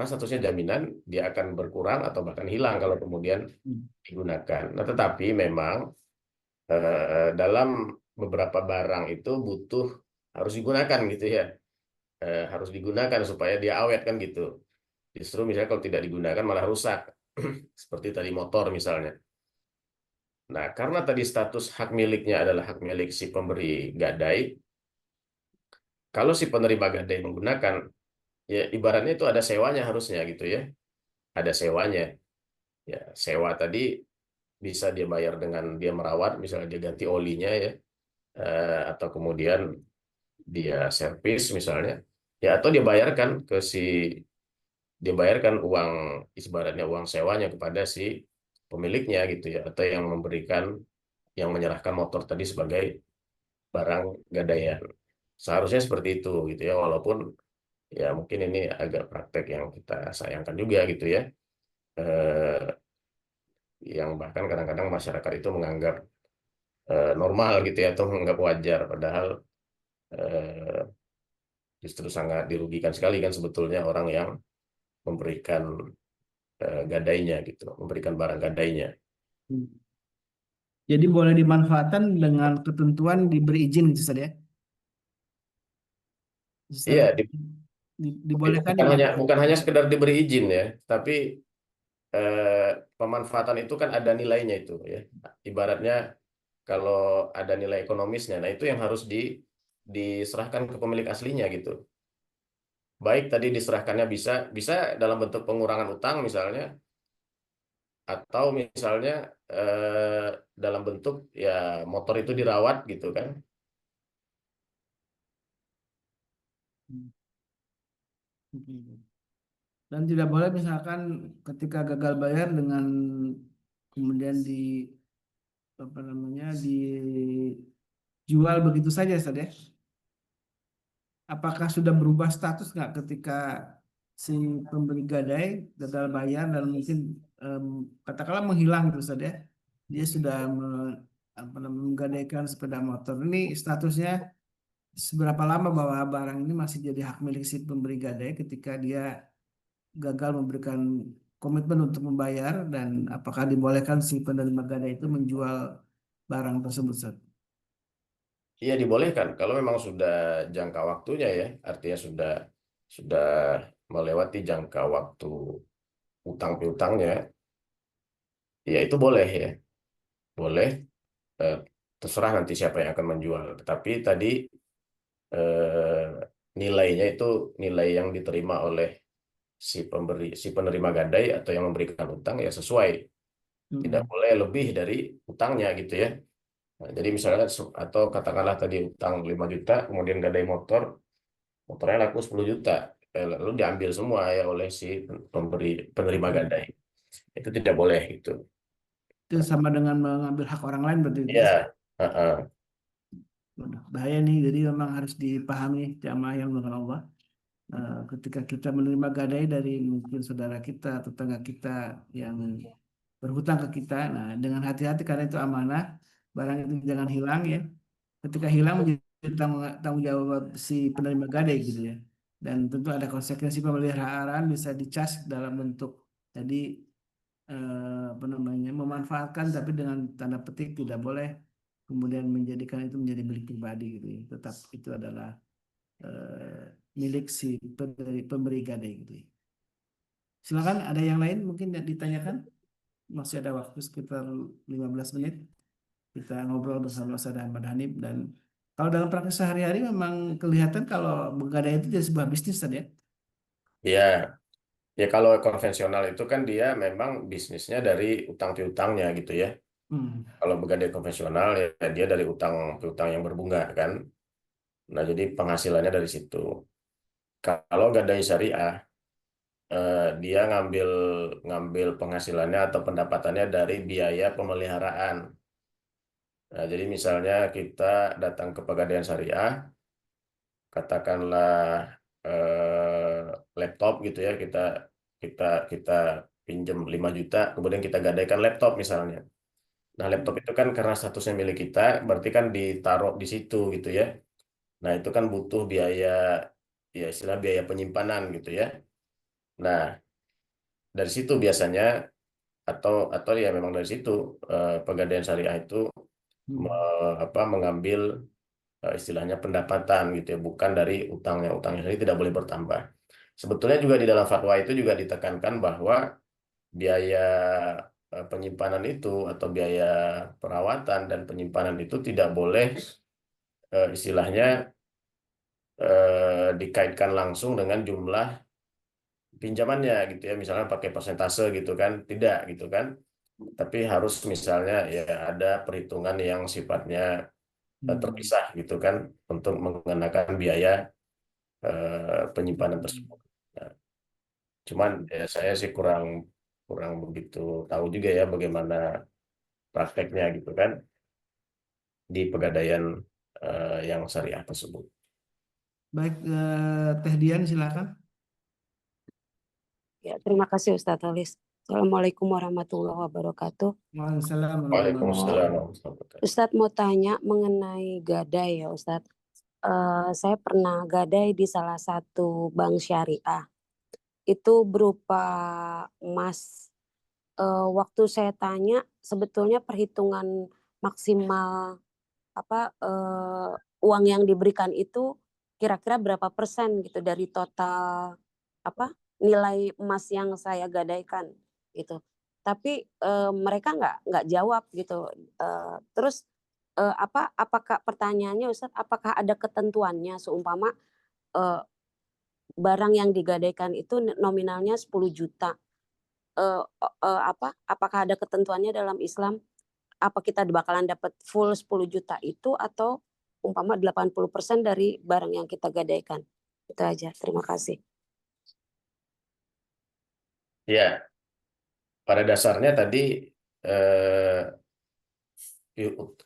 statusnya jaminan dia akan berkurang atau bahkan hilang kalau kemudian digunakan. Nah, tetapi memang dalam beberapa barang itu harus digunakan gitu ya. Harus digunakan supaya dia awet kan gitu. Justru misalnya kalau tidak digunakan malah rusak. Seperti tadi motor misalnya. Nah, karena tadi status hak miliknya adalah hak milik si pemberi gadai, kalau si penerima gadai menggunakan, ya ibaratnya itu ada sewanya harusnya gitu ya. Ada sewanya. Ya, sewa tadi bisa dia bayar dengan dia merawat, misalnya dia ganti olinya ya, atau kemudian dia servis misalnya, ya atau dia bayarkan uang ibaratnya uang sewanya kepada si pemiliknya gitu ya, atau yang menyerahkan motor tadi sebagai barang gadaian. Seharusnya seperti itu gitu ya, walaupun ya mungkin ini agak praktek yang kita sayangkan juga gitu ya, eh, yang bahkan kadang-kadang masyarakat itu menganggap normal gitu ya, atau menganggap wajar, padahal eh, justru sangat dirugikan sekali kan sebetulnya orang yang memberikan gadainya gitu, memberikan barang gadainya. Jadi boleh dimanfaatkan dengan ketentuan diberi izin gitu Ustaz ya. Iya, Secara dibolehkan Bukan hanya sekedar diberi izin ya, tapi pemanfaatan itu kan ada nilainya itu ya. Ibaratnya kalau ada nilai ekonomisnya, nah itu yang harus diserahkan ke pemilik aslinya gitu. Baik tadi diserahkannya bisa bisa dalam bentuk pengurangan utang misalnya, atau misalnya dalam bentuk ya motor itu dirawat gitu kan. Dan tidak boleh misalkan ketika gagal bayar dengan kemudian apa namanya dijual begitu saja, Ustaz ya. Apakah sudah berubah status nggak ketika si pemberi gadai gagal bayar dan mungkin katakanlah menghilang gitu, Ustaz ya. Dia sudah apa namanya, menggadaikan sepeda motor. Ini statusnya seberapa lama bahwa barang ini masih jadi hak milik si pemberi gadai ketika dia gagal memberikan komitmen untuk membayar, dan apakah dibolehkan si penerima gadai itu menjual barang tersebut, Ustaz? Iya dibolehkan kalau memang sudah jangka waktunya ya, artinya sudah melewati jangka waktu utang piutangnya, ya itu boleh ya, boleh. eh, Terserah nanti siapa yang akan menjual. Tetapi tadi eh, nilainya itu nilai yang diterima oleh si penerima gadai atau yang memberikan utang ya sesuai, tidak boleh lebih dari utangnya gitu ya. Nah, jadi misalnya atau katakanlah tadi utang 5 juta, kemudian gadai motornya laku 10 juta, lalu diambil semua ya oleh si penerima gadai. Itu tidak boleh gitu. Itu sama dengan mengambil hak orang lain berarti itu, ya. Ya, heeh. Waduh, bahaya nih, jadi memang harus dipahami jamaah yang dengan Allah. Ketika kita menerima gadai dari mungkin saudara kita, tetangga kita yang berhutang ke kita, nah dengan hati-hati karena itu amanah, barang itu jangan hilang ya. Ketika hilang menjadi tanggung jawab si penerima gadai gitu ya. Dan tentu ada konsekuensi pemeliharaan, bisa dicas dalam bentuk tadi apa namanya, memanfaatkan tapi dengan tanda petik, tidak boleh kemudian menjadikan itu menjadi milik pribadi gitu ya. Tetap itu adalah eh, milik si pemberi gadai gitu ya. Silakan, ada yang lain mungkin yang ditanyakan? Masih ada waktu sekitar 15 menit. Kita ngobrol bersama Ustaz Ahmad Hanif. Dan kalau dalam praktek sehari-hari memang kelihatan kalau begadai itu jadi sebuah bisnis tadi ya. Ya, ya kalau konvensional itu kan dia memang bisnisnya dari utang piutangnya gitu ya. Hmm. Kalau begadai konvensional ya dia dari utang piutang yang berbunga kan. Nah, jadi penghasilannya dari situ. Kalau gadai syariah, dia ngambil ngambil penghasilannya atau pendapatannya dari biaya pemeliharaan. Nah, jadi misalnya kita datang ke Pegadaian Syariah, katakanlah laptop gitu ya, kita kita kita pinjam 5 juta, kemudian kita gadaikan laptop misalnya. Nah, laptop itu kan karena statusnya milik kita, berarti kan ditaruh di situ gitu ya. Nah, itu kan butuh biaya, ya istilah biaya penyimpanan gitu ya. Nah, dari situ biasanya atau ya memang dari situ Pegadaian Syariah itu mengambil istilahnya pendapatan gitu ya, bukan dari utangnya. Utangnya sendiri tidak boleh bertambah. Sebetulnya juga di dalam fatwa itu juga ditekankan bahwa biaya penyimpanan itu atau biaya perawatan dan penyimpanan itu tidak boleh istilahnya dikaitkan langsung dengan jumlah pinjamannya gitu ya, misalnya pakai persentase gitu kan, tidak gitu kan, tapi harus misalnya ya ada perhitungan yang sifatnya terpisah gitu kan untuk mengenakan biaya penyimpanan tersebut. Nah, cuman ya saya sih kurang kurang begitu tahu juga ya bagaimana prakteknya gitu kan di pegadaian yang syariah tersebut. Baik, Teh Dian silakan. Ya, terima kasih Ustadz Halis. Assalamualaikum warahmatullahi wabarakatuh. Waalaikumsalam warahmatullahi Waalaikumsalam wabarakatuh. warahmatullahi wabarakatuh. Ustadz mau tanya mengenai gadai ya Ustadz. Saya pernah gadai di salah satu bank syariah. Itu berupa emas. Waktu saya tanya sebetulnya perhitungan maksimal uang yang diberikan itu kira-kira berapa persen gitu dari total apa nilai emas yang saya gadaikan gitu. Tapi mereka nggak jawab gitu. Terus apakah pertanyaannya Ustadz, apakah ada ketentuannya seumpama barang yang digadaikan itu nominalnya 10 juta. Apakah ada ketentuannya dalam Islam? Apa kita bakalan dapat full 10 juta itu atau umpama 80% dari barang yang kita gadaikan? Itu aja. Terima kasih. Ya, pada dasarnya tadi eh,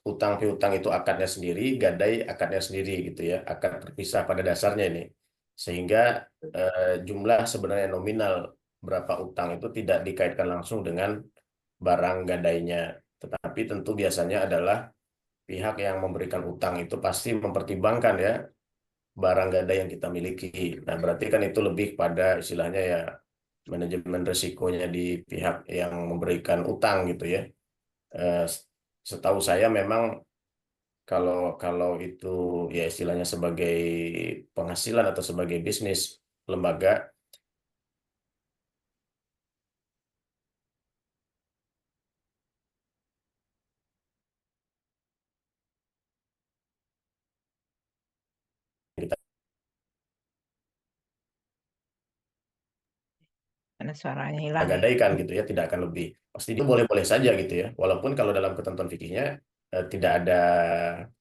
utang piutang itu akadnya sendiri, gadai akadnya sendiri gitu ya, akad terpisah pada dasarnya ini. Sehingga jumlah sebenarnya nominal berapa utang itu tidak dikaitkan langsung dengan barang gadainya. Tetapi tentu biasanya adalah pihak yang memberikan utang itu pasti mempertimbangkan ya barang gadai yang kita miliki. Nah, berarti kan itu lebih pada istilahnya ya manajemen risikonya di pihak yang memberikan utang gitu ya. Eh, Setahu saya memang kalau kalau itu ya istilahnya sebagai penghasilan atau sebagai bisnis lembaga kita Karena suaranya hilang ya. gadaikan gitu ya tidak akan lebih. Pasti itu boleh-boleh saja gitu ya. Walaupun kalau dalam ketentuan fikihnya tidak ada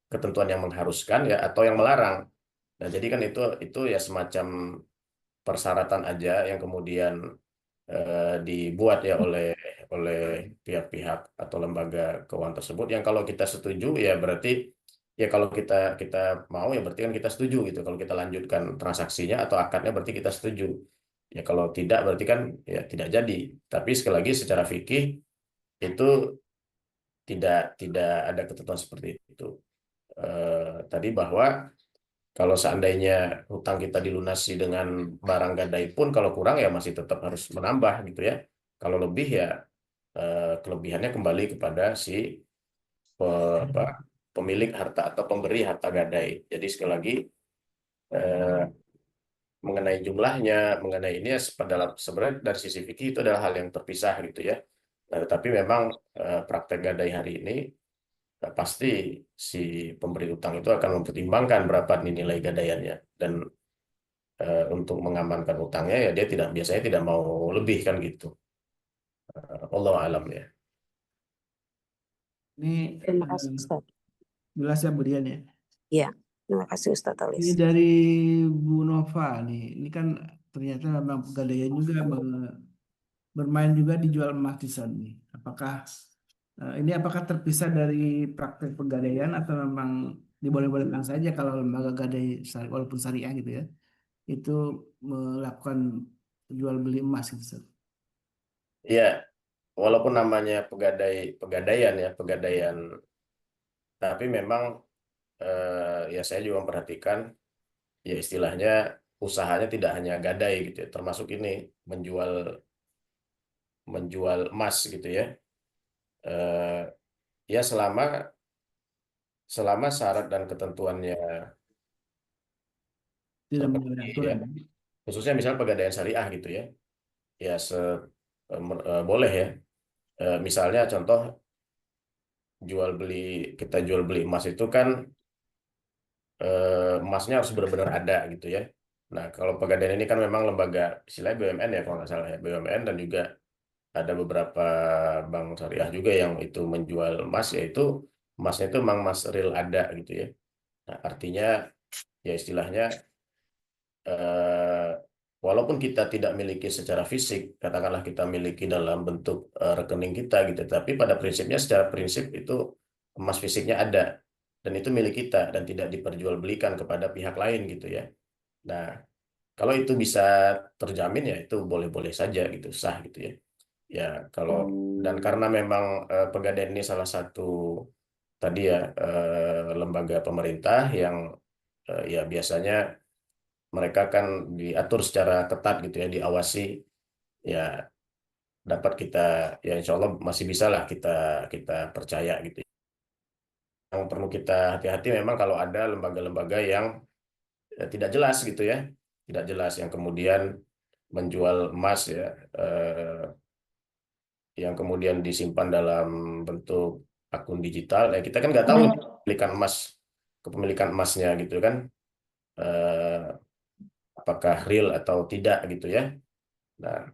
ketentuan yang mengharuskan ya atau yang melarang. Nah, jadi kan itu ya semacam persyaratan aja yang kemudian dibuat ya oleh pihak-pihak atau lembaga keuangan tersebut yang kalau kita setuju ya berarti ya kalau kita kita mau ya berarti kan kita setuju gitu. Kalau kita lanjutkan transaksinya atau akadnya berarti kita setuju. Ya kalau tidak berarti kan ya tidak jadi. Tapi sekali lagi secara fikih itu tidak ada ketentuan seperti itu. Tadi bahwa kalau seandainya hutang kita dilunasi dengan barang gadai pun kalau kurang ya masih tetap harus menambah gitu ya. Kalau lebih ya kelebihannya kembali kepada si pemilik harta atau pemberi harta gadai. Jadi sekali lagi eh, mengenai jumlahnya, mengenai ini ya sebenarnya dari sisi fikih itu adalah hal yang terpisah gitu ya. Nah, tetapi memang praktek gadai hari ini pasti si pemberi utang itu akan mempertimbangkan berapa nilai gadaiannya dan untuk mengamankan utangnya ya dia biasanya tidak mau lebih kan gitu. Allah alam ya. Ini Terima kasih Ustaz. jelas ya Berian ya. Iya, terima kasih Ustaz Ini Alis. dari Bu Nova nih. Ini kan ternyata memang Pegadaian juga bermain juga dijual emas di sana nih. Apakah terpisah dari praktek pegadaian atau memang diboleh-bolehkan saja kalau lembaga gadai walaupun syariah gitu ya, itu melakukan jual beli emas gitu, Ustaz? Iya, walaupun namanya pegadaian ya, pegadaian, tapi memang ya saya juga memperhatikan ya istilahnya usahanya tidak hanya gadai gitu ya, termasuk ini menjual menjual emas gitu ya. Eh, Ya selama syarat dan ketentuannya Tidak terpenuhi melanggar ya, aturan. khususnya misal pegadaian syariah gitu ya, ya boleh ya. Misalnya contoh kita jual beli emas itu kan emasnya harus benar-benar ada gitu ya. Nah, kalau Pegadaian ini kan memang lembaga istilahnya BUMN ya kalau nggak salah ya, BUMN dan juga ada beberapa bank syariah juga yang itu menjual emas, yaitu emasnya itu memang emas real ada gitu ya. Nah, artinya ya istilahnya eh, walaupun kita tidak miliki secara fisik, katakanlah kita miliki dalam bentuk rekening kita gitu, tapi pada prinsipnya secara prinsip itu emas fisiknya ada dan itu milik kita dan tidak diperjualbelikan kepada pihak lain gitu ya. Nah, kalau itu bisa terjamin ya itu boleh-boleh saja gitu, sah gitu ya. Ya, kalau dan karena memang Pegadaian ini salah satu tadi ya lembaga pemerintah yang ya biasanya mereka kan diatur secara ketat gitu ya, diawasi ya dapat kita ya insya Allah masih bisa lah kita kita percaya gitu. Yang perlu kita hati-hati memang kalau ada lembaga-lembaga yang tidak jelas gitu ya, tidak jelas, yang kemudian menjual emas ya, yang kemudian disimpan dalam bentuk akun digital. Ya kita kan nggak tahu nih kepemilikan emasnya gitu kan, eh, apakah real atau tidak gitu ya. Nah,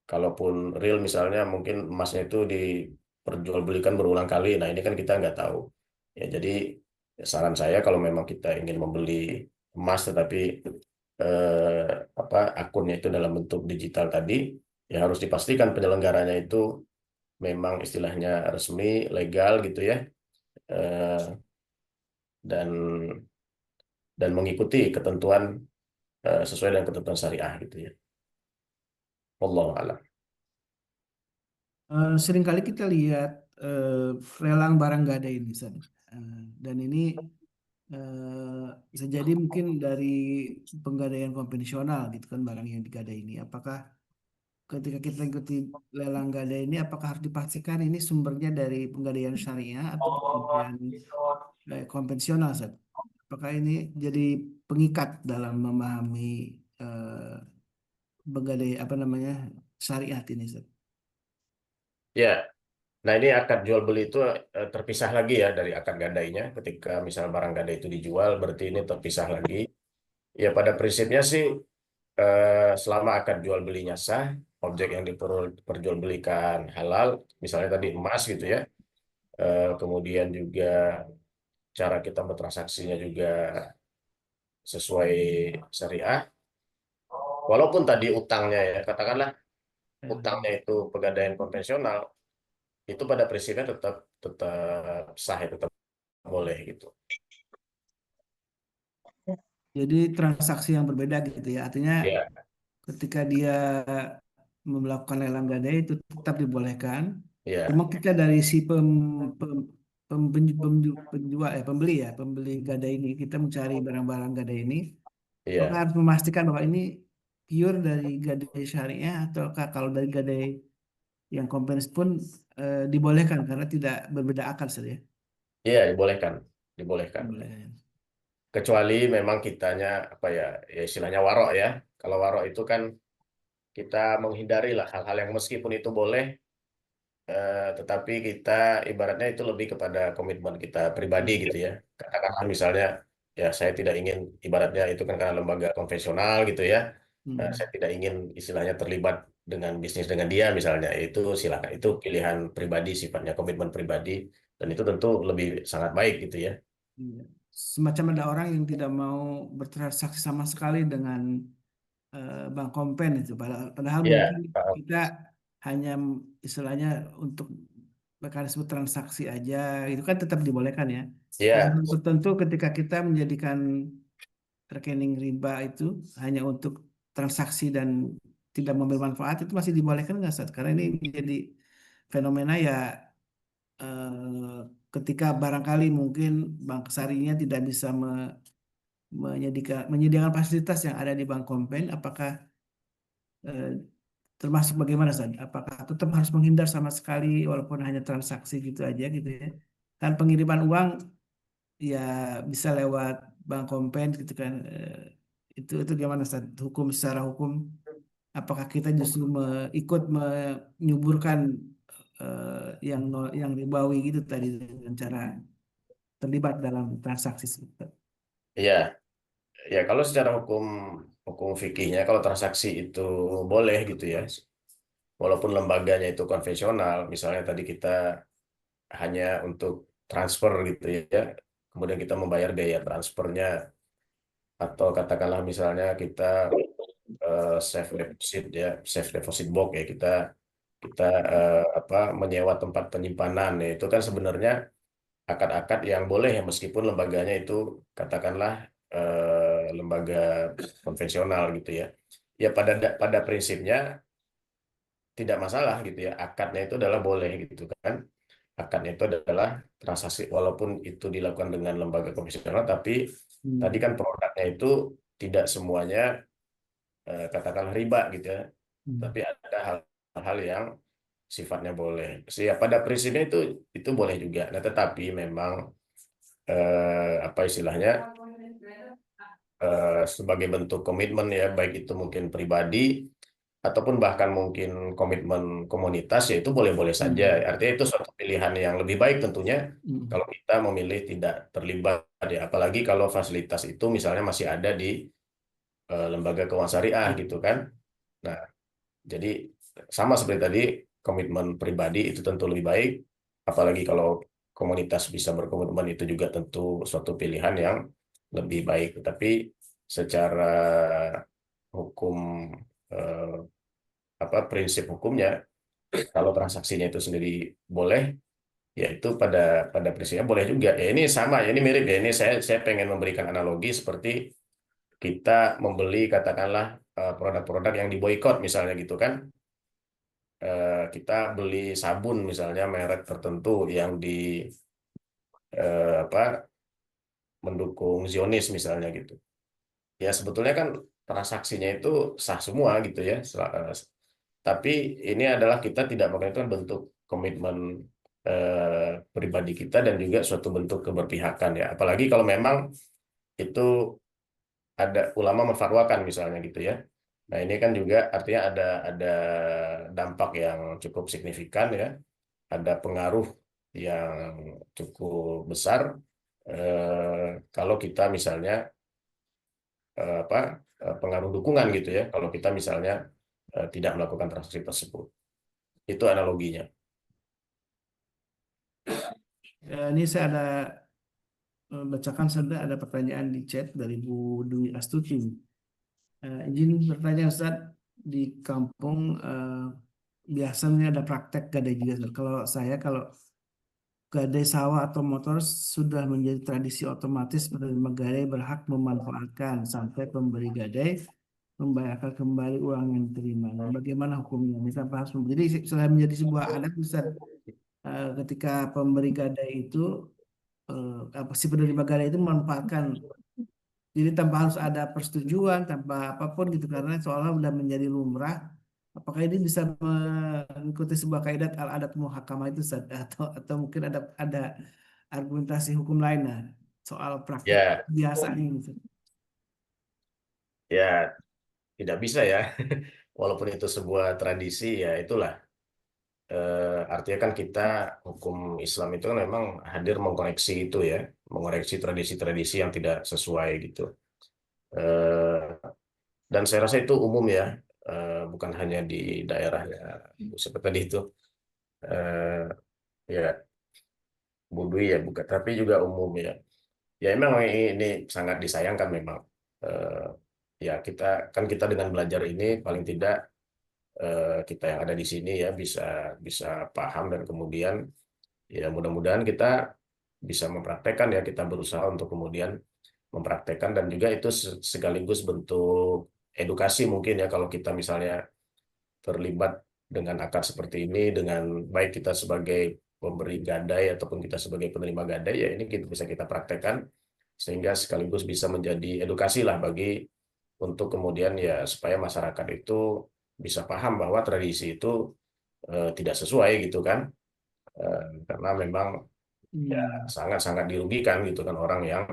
kalaupun real misalnya mungkin emasnya itu diperjualbelikan berulang kali. Nah, ini kan kita nggak tahu. Ya, jadi saran saya kalau memang kita ingin membeli emas tetapi eh, akunnya itu dalam bentuk digital tadi, ya harus dipastikan penyelenggaranya itu memang istilahnya resmi, legal gitu ya, eh, dan mengikuti ketentuan sesuai dengan ketentuan syariah gitu ya. Wallahu a'lam. Seringkali kita lihat lelang barang gadai ini, Ustaz. Dan ini bisa jadi mungkin dari penggadaian konvensional gitu kan barang yang digadai ini. Apakah ketika kita ikuti lelang gadai ini, apakah harus dipastikan ini sumbernya dari penggadaian syariah atau penggadaian konvensional, Ustaz? Apakah ini jadi pengikat dalam memahami eh, penggadai apa namanya syariat ini, Ustaz? Ya, nah ini akad jual beli itu terpisah lagi ya dari akad gadainya. Ketika misal barang gadai itu dijual, berarti ini terpisah lagi. Ya pada prinsipnya sih selama akad jual belinya sah, objek yang diperjualbelikan halal, misalnya tadi emas gitu ya. Kemudian juga cara kita bertransaksinya juga sesuai syariah. Walaupun tadi utangnya ya, katakanlah utangnya itu pegadaian konvensional, itu pada prinsipnya tetap tetap sah, ya, tetap boleh gitu. Jadi transaksi yang berbeda gitu ya. Artinya Ya, ketika dia melakukan lelang gadai itu tetap dibolehkan. Cuma ya, kita dari si penjual pembeli ya, pembeli gadai ini kita mencari barang-barang gadai ini, maka ya, harus memastikan bahwa ini pure dari gadai syariah ataukah kalau dari gadai yang konvens pun dibolehkan karena tidak berbeda akal saja. ya, dibolehkan, dibolehkan. Dibolehkan. Kecuali memang kitanya apa ya, ya istilahnya warok ya. Kalau warok itu kan kita menghindari lah hal-hal yang meskipun itu boleh, tetapi kita ibaratnya itu lebih kepada komitmen kita pribadi gitu ya. Katakanlah misalnya, ya saya tidak ingin, ibaratnya itu kan karena lembaga konvensional gitu ya. Saya tidak ingin istilahnya terlibat dengan bisnis dengan dia misalnya. Itu silakan, itu pilihan pribadi, sifatnya komitmen pribadi, dan itu tentu lebih sangat baik gitu ya. Iya. Semacam ada orang yang tidak mau bertransaksi sama sekali dengan bank kompen itu. Padahal mungkin Iya, kita hanya istilahnya untuk mekanisme transaksi aja itu kan tetap dibolehkan ya. Dan iya, tertentu ketika kita menjadikan rekening riba itu hanya untuk transaksi dan tidak memberi manfaat itu masih dibolehkan nggak Ustaz? Karena ini menjadi fenomena ya ketika barangkali mungkin bank syariahnya tidak bisa menyediakan fasilitas yang ada di bank konven, apakah eh, termasuk bagaimana San? Apakah tetap harus menghindar sama sekali walaupun hanya transaksi gitu aja gitu ya? Kan pengiriman uang ya bisa lewat bank konven gitu kan? Itu gimana San? Hukum secara hukum, apakah kita justru ikut menyuburkan yang ribawi gitu tadi dengan cara terlibat dalam transaksi seperti itu? iya. Ya, kalau secara hukum hukum fikihnya, kalau transaksi itu boleh gitu ya, walaupun lembaganya itu konvensional, misalnya tadi kita hanya untuk transfer gitu ya, kemudian kita membayar biaya transfernya, atau katakanlah misalnya kita safe deposit ya, safe deposit box ya, kita kita menyewa tempat penyimpanan ya, itu kan sebenarnya akad-akad yang boleh ya, meskipun lembaganya itu katakanlah lembaga konvensional gitu ya. Ya pada prinsipnya tidak masalah gitu ya. Akadnya itu adalah boleh gitu kan. Akadnya itu adalah transaksi walaupun itu dilakukan dengan lembaga konvensional, tapi tadi Hmm. kan produknya itu tidak semuanya katakanlah riba gitu ya. Hmm. Tapi ada hal-hal yang sifatnya boleh. Ya, pada prinsipnya itu boleh juga. Nah, tetapi memang apa istilahnya, sebagai bentuk komitmen ya, baik itu mungkin pribadi ataupun bahkan mungkin komitmen komunitas, ya itu boleh-boleh saja. Artinya itu suatu pilihan yang lebih baik tentunya kalau kita memilih tidak terlibat ya, apalagi kalau fasilitas itu misalnya masih ada di lembaga keuangan syariah gitu kan. Nah, jadi sama seperti tadi, komitmen pribadi itu tentu lebih baik, apalagi kalau komunitas bisa berkomitmen itu juga tentu suatu pilihan yang lebih baik. Tapi secara hukum, eh, prinsip hukumnya, kalau transaksinya itu sendiri boleh, ya itu pada prinsipnya boleh juga. Ya ini sama, ya ini mirip ya. Ini saya pengen memberikan analogi seperti kita membeli katakanlah produk-produk yang diboikot misalnya gitu kan. Kita beli sabun misalnya merek tertentu yang mendukung Zionis misalnya gitu. Ya sebetulnya kan transaksinya itu sah semua gitu ya. Tapi ini adalah kita tidak melakukan, itu kan bentuk komitmen pribadi kita dan juga suatu bentuk keberpihakan ya. Apalagi kalau memang itu ada ulama memfatwakan misalnya gitu ya. Nah ini kan juga artinya ada dampak yang cukup signifikan ya, ada pengaruh yang cukup besar kalau kita misalnya pengaruh dukungan gitu ya, kalau kita misalnya tidak melakukan transaksi tersebut. Itu analoginya. Ini saya ada bacakan saja, ada pertanyaan di chat dari Bu Dwi Astuti. Izin bertanya Ustaz, di kampung biasanya ada praktek gadai juga Ustaz. Kalau gadai sawah atau motor sudah menjadi tradisi otomatis, penerima gadai berhak memanfaatkan sampai pemberi gadai membayarkan kembali uang yang diterima. Nah, bagaimana hukumnya? Ini tanpa harus jadi sudah menjadi sebuah adat Ustaz. Ketika pemberi gadai itu si penerima gadai itu memanfaatkan, jadi tanpa harus ada persetujuan, tanpa apapun gitu, karena seolah sudah menjadi lumrah. Apakah ini bisa mengikuti sebuah kaidah al-adat muhakamah itu Ustaz? Atau mungkin ada argumentasi hukum lain soal praktek Ya, biasa ini Ustaz? ya tidak bisa ya. Walaupun itu sebuah tradisi, ya itulah. Artinya kan kita, hukum Islam itu kan memang hadir mengkoreksi itu ya, mengoreksi tradisi-tradisi yang tidak sesuai gitu. Eh, dan saya rasa itu umum ya, bukan hanya di daerah ya, seperti tadi itu. Eh, ya, Budui ya, bukan, tapi juga umum ya. Ya memang ini sangat disayangkan memang. Eh, ya kita dengan belajar ini paling tidak kita yang ada di sini ya bisa bisa paham, dan kemudian ya mudah-mudahan kita bisa mempraktekkan ya, kita berusaha untuk kemudian mempraktekkan, dan juga itu sekaligus bentuk edukasi mungkin ya, kalau kita misalnya terlibat dengan akad seperti ini, dengan baik kita sebagai pemberi gadai ataupun kita sebagai penerima gadai, ya ini bisa kita praktekkan sehingga sekaligus bisa menjadi edukasi lah bagi, untuk kemudian ya supaya masyarakat itu bisa paham bahwa tradisi itu tidak sesuai gitu kan. Karena memang ya sangat-sangat dirugikan gitu kan orang yang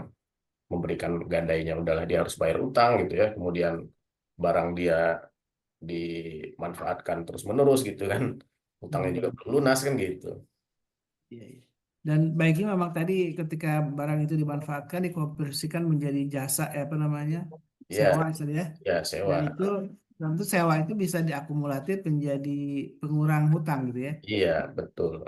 memberikan gadainya, udahlah dia harus bayar utang gitu ya, kemudian barang dia dimanfaatkan terus-menerus gitu kan, utangnya juga belum lunas kan gitu. Iya, iya. Dan baiknya memang tadi ketika barang itu dimanfaatkan dikonversikan menjadi jasa, apa namanya, sewa Ya, misalnya. ya Dan sewa. tentu sewa itu bisa diakumulatif menjadi pengurang hutang gitu ya. Iya, betul.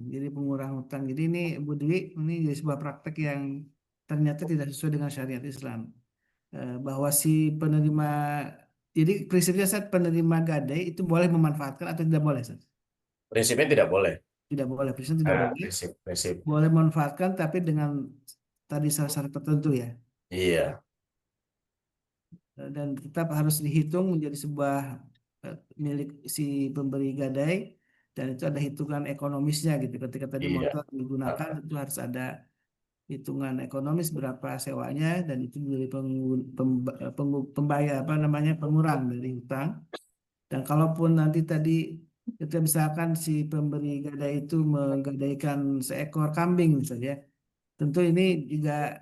Jadi pengurang hutang. Jadi ini Bu Dwi, ini jadi sebuah praktek yang ternyata tidak sesuai dengan syariat Islam. Bahwa si penerima, jadi prinsipnya saat penerima gadai itu boleh memanfaatkan atau tidak boleh Seth? Prinsipnya tidak boleh. Tidak boleh, prinsipnya tidak boleh. Prinsip. Boleh memanfaatkan tapi dengan tadi syarat tertentu ya. Iya, Dan tetap harus dihitung menjadi sebuah milik si pemberi gadai, dan itu ada hitungan ekonomisnya gitu. Ketika tadi iya. motor digunakan itu harus ada hitungan ekonomis berapa sewanya, dan itu menjadi pembayar apa namanya, pengurang dari hutang. Dan kalaupun nanti tadi kita misalkan si pemberi gadai itu menggadaikan seekor kambing misalnya, tentu ini juga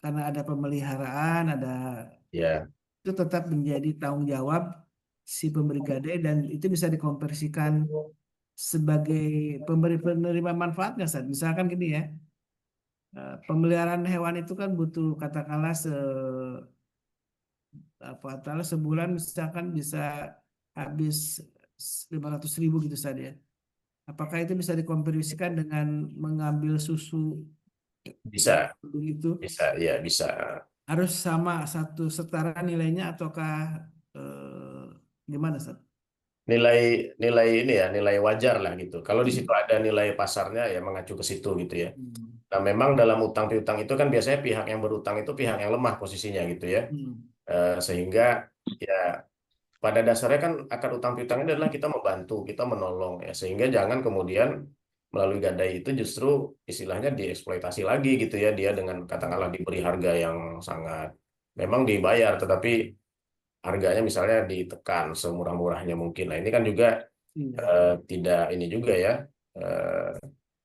karena ada pemeliharaan, ada Ya, itu tetap menjadi tanggung jawab si pemberi gadai dan itu bisa dikonversikan sebagai pemberi penerima manfaat nggak, Ustaz? Misalkan gini ya, pemeliharaan hewan itu kan butuh katakanlah taruh sebulan misalkan bisa habis 500.000 gitu saja. Apakah itu bisa dikonversikan dengan mengambil susu bisa, itu ya bisa. harus sama satu setara nilainya ataukah gimana, Ustaz? Nilai nilai ini ya, nilai wajar lah gitu. Kalau di situ Hmm. ada nilai pasarnya ya mengacu ke situ gitu ya. Hmm. Nah, memang dalam utang piutang itu kan biasanya pihak yang berutang itu pihak yang lemah posisinya gitu ya. Hmm. Sehingga ya pada dasarnya kan akar utang piutang ini adalah kita membantu, kita menolong ya. Sehingga jangan kemudian melalui gadai itu justru istilahnya dieksploitasi lagi gitu ya. Dia dengan katakanlah diberi harga yang sangat memang dibayar tetapi harganya misalnya ditekan semurah-murahnya mungkin. Nah, ini kan juga Iya. tidak ini juga ya, eh,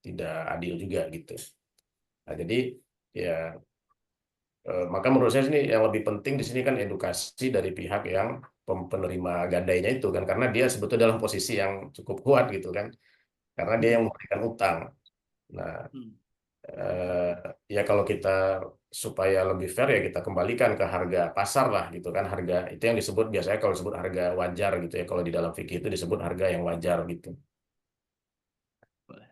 tidak adil juga gitu. Nah, jadi ya maka menurut saya sini yang lebih penting di sini kan edukasi dari pihak yang penerima gadainya itu kan karena dia sebetulnya dalam posisi yang cukup kuat gitu kan karena dia yang memberikan utang. Nah, Hmm. eh, ya kalau kita supaya lebih fair ya kita kembalikan ke harga pasar lah gitu kan harga itu yang disebut biasanya kalau disebut harga wajar gitu ya kalau di dalam fikih itu disebut harga yang wajar gitu. Boleh.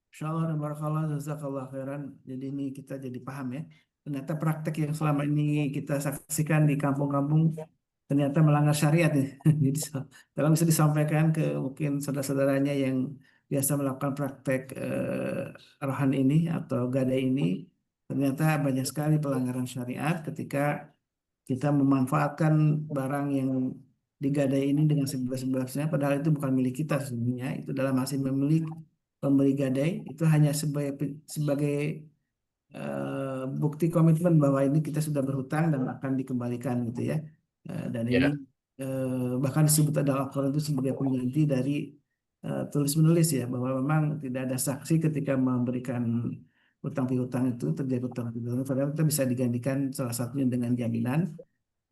Insyaallah dan barakallah jazakallah khairan. Jadi ini kita jadi paham ya. Ternyata praktek yang selama ini kita saksikan di kampung-kampung ternyata melanggar syariat ya. Jadi kalau bisa disampaikan ke mungkin saudara-saudaranya yang biasa melakukan praktek rohani ini atau gadai ini, ternyata banyak sekali pelanggaran syariat ketika kita memanfaatkan barang yang digadai ini dengan sebebas-bebasnya, padahal itu bukan milik kita sesungguhnya, itu dalam hasil milik pemberi gadai, itu hanya sebagai bukti komitmen bahwa ini kita sudah berhutang dan akan dikembalikan gitu ya. Dan ini Ya, bahkan disebut dalam Al-Quran itu sebagai pengganti dari tulis menulis ya, bahwa memang tidak ada saksi ketika memberikan utang piutang itu terjadi utang piutang, padahal kita bisa digantikan salah satunya dengan jaminan.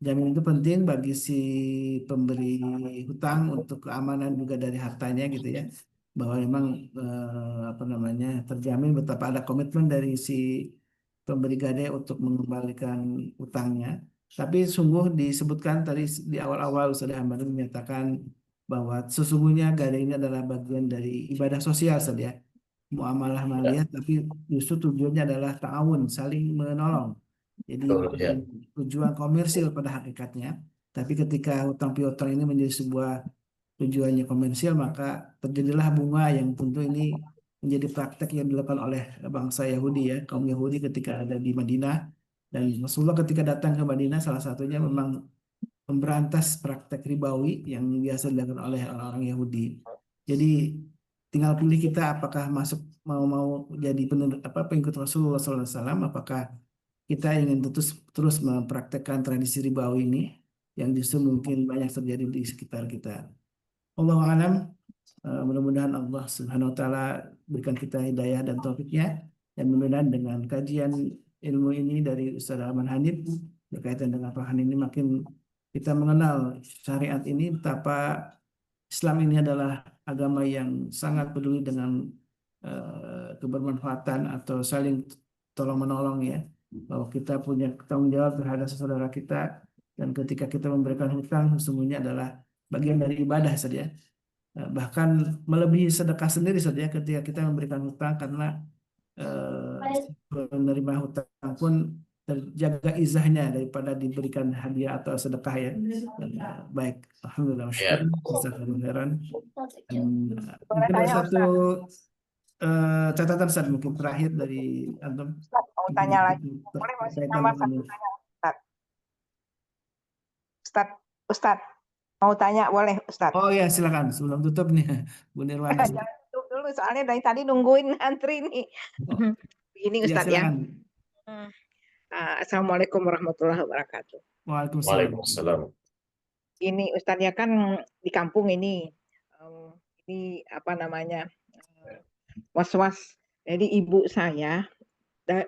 Jaminan itu penting bagi si pemberi hutang untuk keamanan juga dari hartanya gitu ya. Bahwa memang apa namanya terjamin betapa ada komitmen dari si pemberi gadai untuk mengembalikan utangnya. Tapi sungguh disebutkan tadi di awal-awal Ustaz Ahmad menyatakan bahwa sesungguhnya gadai ini adalah bagian dari ibadah sosial saja, muamalah ya, maliyah, tapi justru tujuannya adalah ta'awun, saling menolong. Jadi betul bukan ya. tujuan komersil pada hakikatnya, tapi ketika hutang piutang ini menjadi sebuah tujuannya komersial, maka terjadilah bunga yang tentu ini menjadi praktek yang dilakukan oleh bangsa Yahudi ya, kaum Yahudi ketika ada di Madinah. Dan Rasulullah ketika datang ke Madinah salah satunya memang memberantas praktek ribawi yang biasa dilakukan oleh orang-orang Yahudi. Jadi tinggal pilih kita apakah masuk mau jadi pengikut Rasulullah SAW, apakah kita ingin terus terus mempraktekkan tradisi ribawi ini yang justru mungkin banyak terjadi di sekitar kita. Allahu alam. Mudah-mudahan Allah Subhanahu wa taala berikan kita hidayah dan taufiknya dan mudah-mudahan dengan kajian ilmu ini dari Ustaz Ahmad Hanif berkaitan dengan rohani ini makin kita mengenal syariat ini betapa Islam ini adalah agama yang sangat peduli dengan kebermanfaatan atau saling tolong menolong ya, bahwa kita punya tanggung jawab terhadap saudara kita dan ketika kita memberikan hutang sesungguhnya adalah bagian dari ibadah saja. Bahkan melebihi sedekah sendiri saja ketika kita memberikan hutang karena penerima hutang pun terjaga izahnya daripada diberikan hadiah atau sedekah ya. Dan, baik, alhamdulillah, syukur, Ya, jazakallahu khairan. Dan, Boleh mungkin ada tanya satu Ustaz? catatan Ustaz, mungkin terakhir dari antum Ustaz, mau tanya lagi. Boleh masih berkaitan tambah dengan satu tanya Ustaz? Ustaz, Ustaz, mau tanya boleh Ustaz? oh ya silakan sebelum tutup nih Bu Nirwana. Jangan tutup dulu soalnya dari tadi nungguin antri nih. Oh, Ini ya Ustaz ya. silakan. Assalamualaikum warahmatullahi wabarakatuh. Waalaikumsalam. Waalaikumsalam. Ini Ustaz ya kan di kampung ini apa namanya was-was. Jadi ibu saya